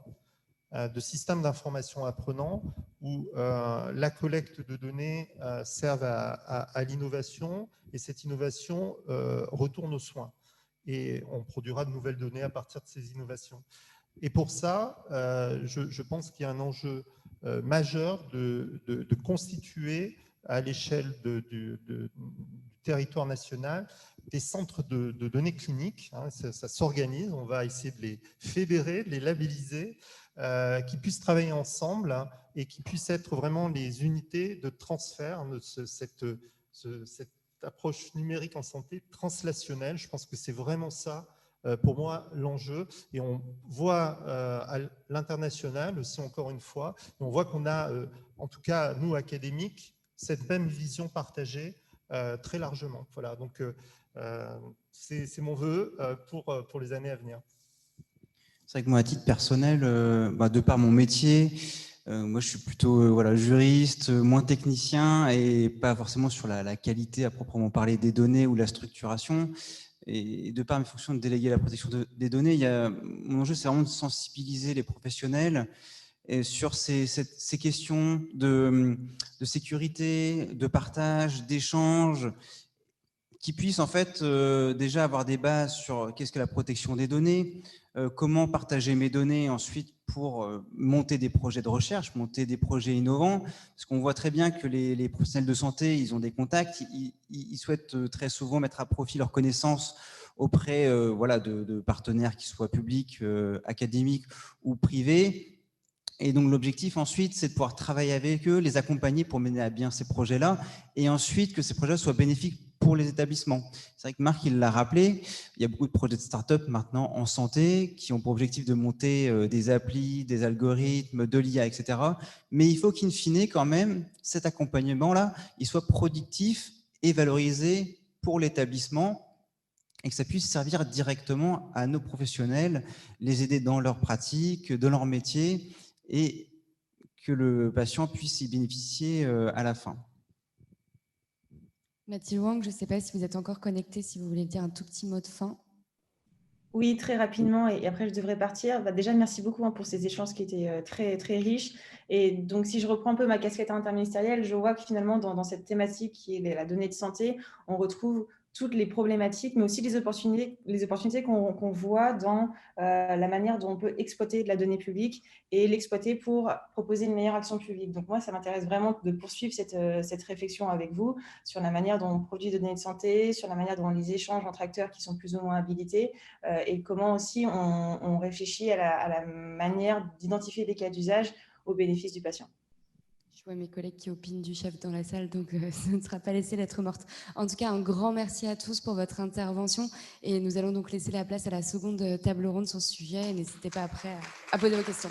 S6: de système d'information apprenant, où la collecte de données serve à l'innovation et cette innovation retourne aux soins. Et on produira de nouvelles données à partir de ces innovations. Et pour ça, je pense qu'il y a un enjeu majeur de constituer à l'échelle du territoire national des centres de données cliniques. Hein, ça s'organise, on va essayer de les fédérer, de les labelliser, qui puissent travailler ensemble, hein, et qui puissent être vraiment les unités de transfert de cette approche numérique en santé translationnelle. Je pense que c'est vraiment ça, pour moi, l'enjeu. Et on voit à l'international aussi, encore une fois, on voit qu'on a, en tout cas, nous, académiques, cette même vision partagée très largement. Voilà, donc c'est mon vœu pour les années à venir.
S7: C'est vrai que moi, à titre personnel, de par mon métier, moi, je suis plutôt juriste, moins technicien et pas forcément sur la qualité à proprement parler des données ou la structuration. Et de par mes fonctions de délégué à la protection des données, mon enjeu, c'est vraiment de sensibiliser les professionnels sur ces questions de sécurité, de partage, d'échange, qui puissent en fait déjà avoir des bases sur qu'est-ce que la protection des données, comment partager mes données ensuite pour monter des projets de recherche, monter des projets innovants, parce qu'on voit très bien que les professionnels de santé, ils ont des contacts, ils souhaitent très souvent mettre à profit leurs connaissances auprès de partenaires qui soient publics, académiques ou privés. Et donc l'objectif ensuite, c'est de pouvoir travailler avec eux, les accompagner pour mener à bien ces projets-là, et ensuite que ces projets soient bénéfiques pour les établissements. C'est vrai que Marc, il l'a rappelé, il y a beaucoup de projets de start-up maintenant en santé qui ont pour objectif de monter des applis, des algorithmes, de l'IA, etc. Mais il faut qu'in fine, quand même, cet accompagnement-là, il soit productif et valorisé pour l'établissement et que ça puisse servir directement à nos professionnels, les aider dans leur pratique, dans leur métier, et que le patient puisse y bénéficier à la fin.
S4: Mathilde Wang, je ne sais pas si vous êtes encore connecté, si vous voulez dire un tout petit mot de fin.
S5: Oui, très rapidement, et après je devrais partir. Déjà, merci beaucoup pour ces échanges qui étaient très, très riches. Et donc, si je reprends un peu ma casquette interministérielle, je vois que finalement, dans cette thématique qui est la donnée de santé, on retrouve toutes les problématiques, mais aussi les opportunités qu'on voit dans la manière dont on peut exploiter de la donnée publique et l'exploiter pour proposer une meilleure action publique. Donc moi, ça m'intéresse vraiment de poursuivre cette réflexion avec vous sur la manière dont on produit des données de santé, sur la manière dont on les échange entre acteurs qui sont plus ou moins habilités, et comment aussi on réfléchit à la manière d'identifier des cas d'usage au bénéfice du patient.
S4: Je vois mes collègues qui opinent du chef dans la salle, donc ça ne sera pas laissé lettre morte. En tout cas, un grand merci à tous pour votre intervention, et nous allons donc laisser la place à la seconde table ronde sur ce sujet, et n'hésitez pas après à poser vos questions.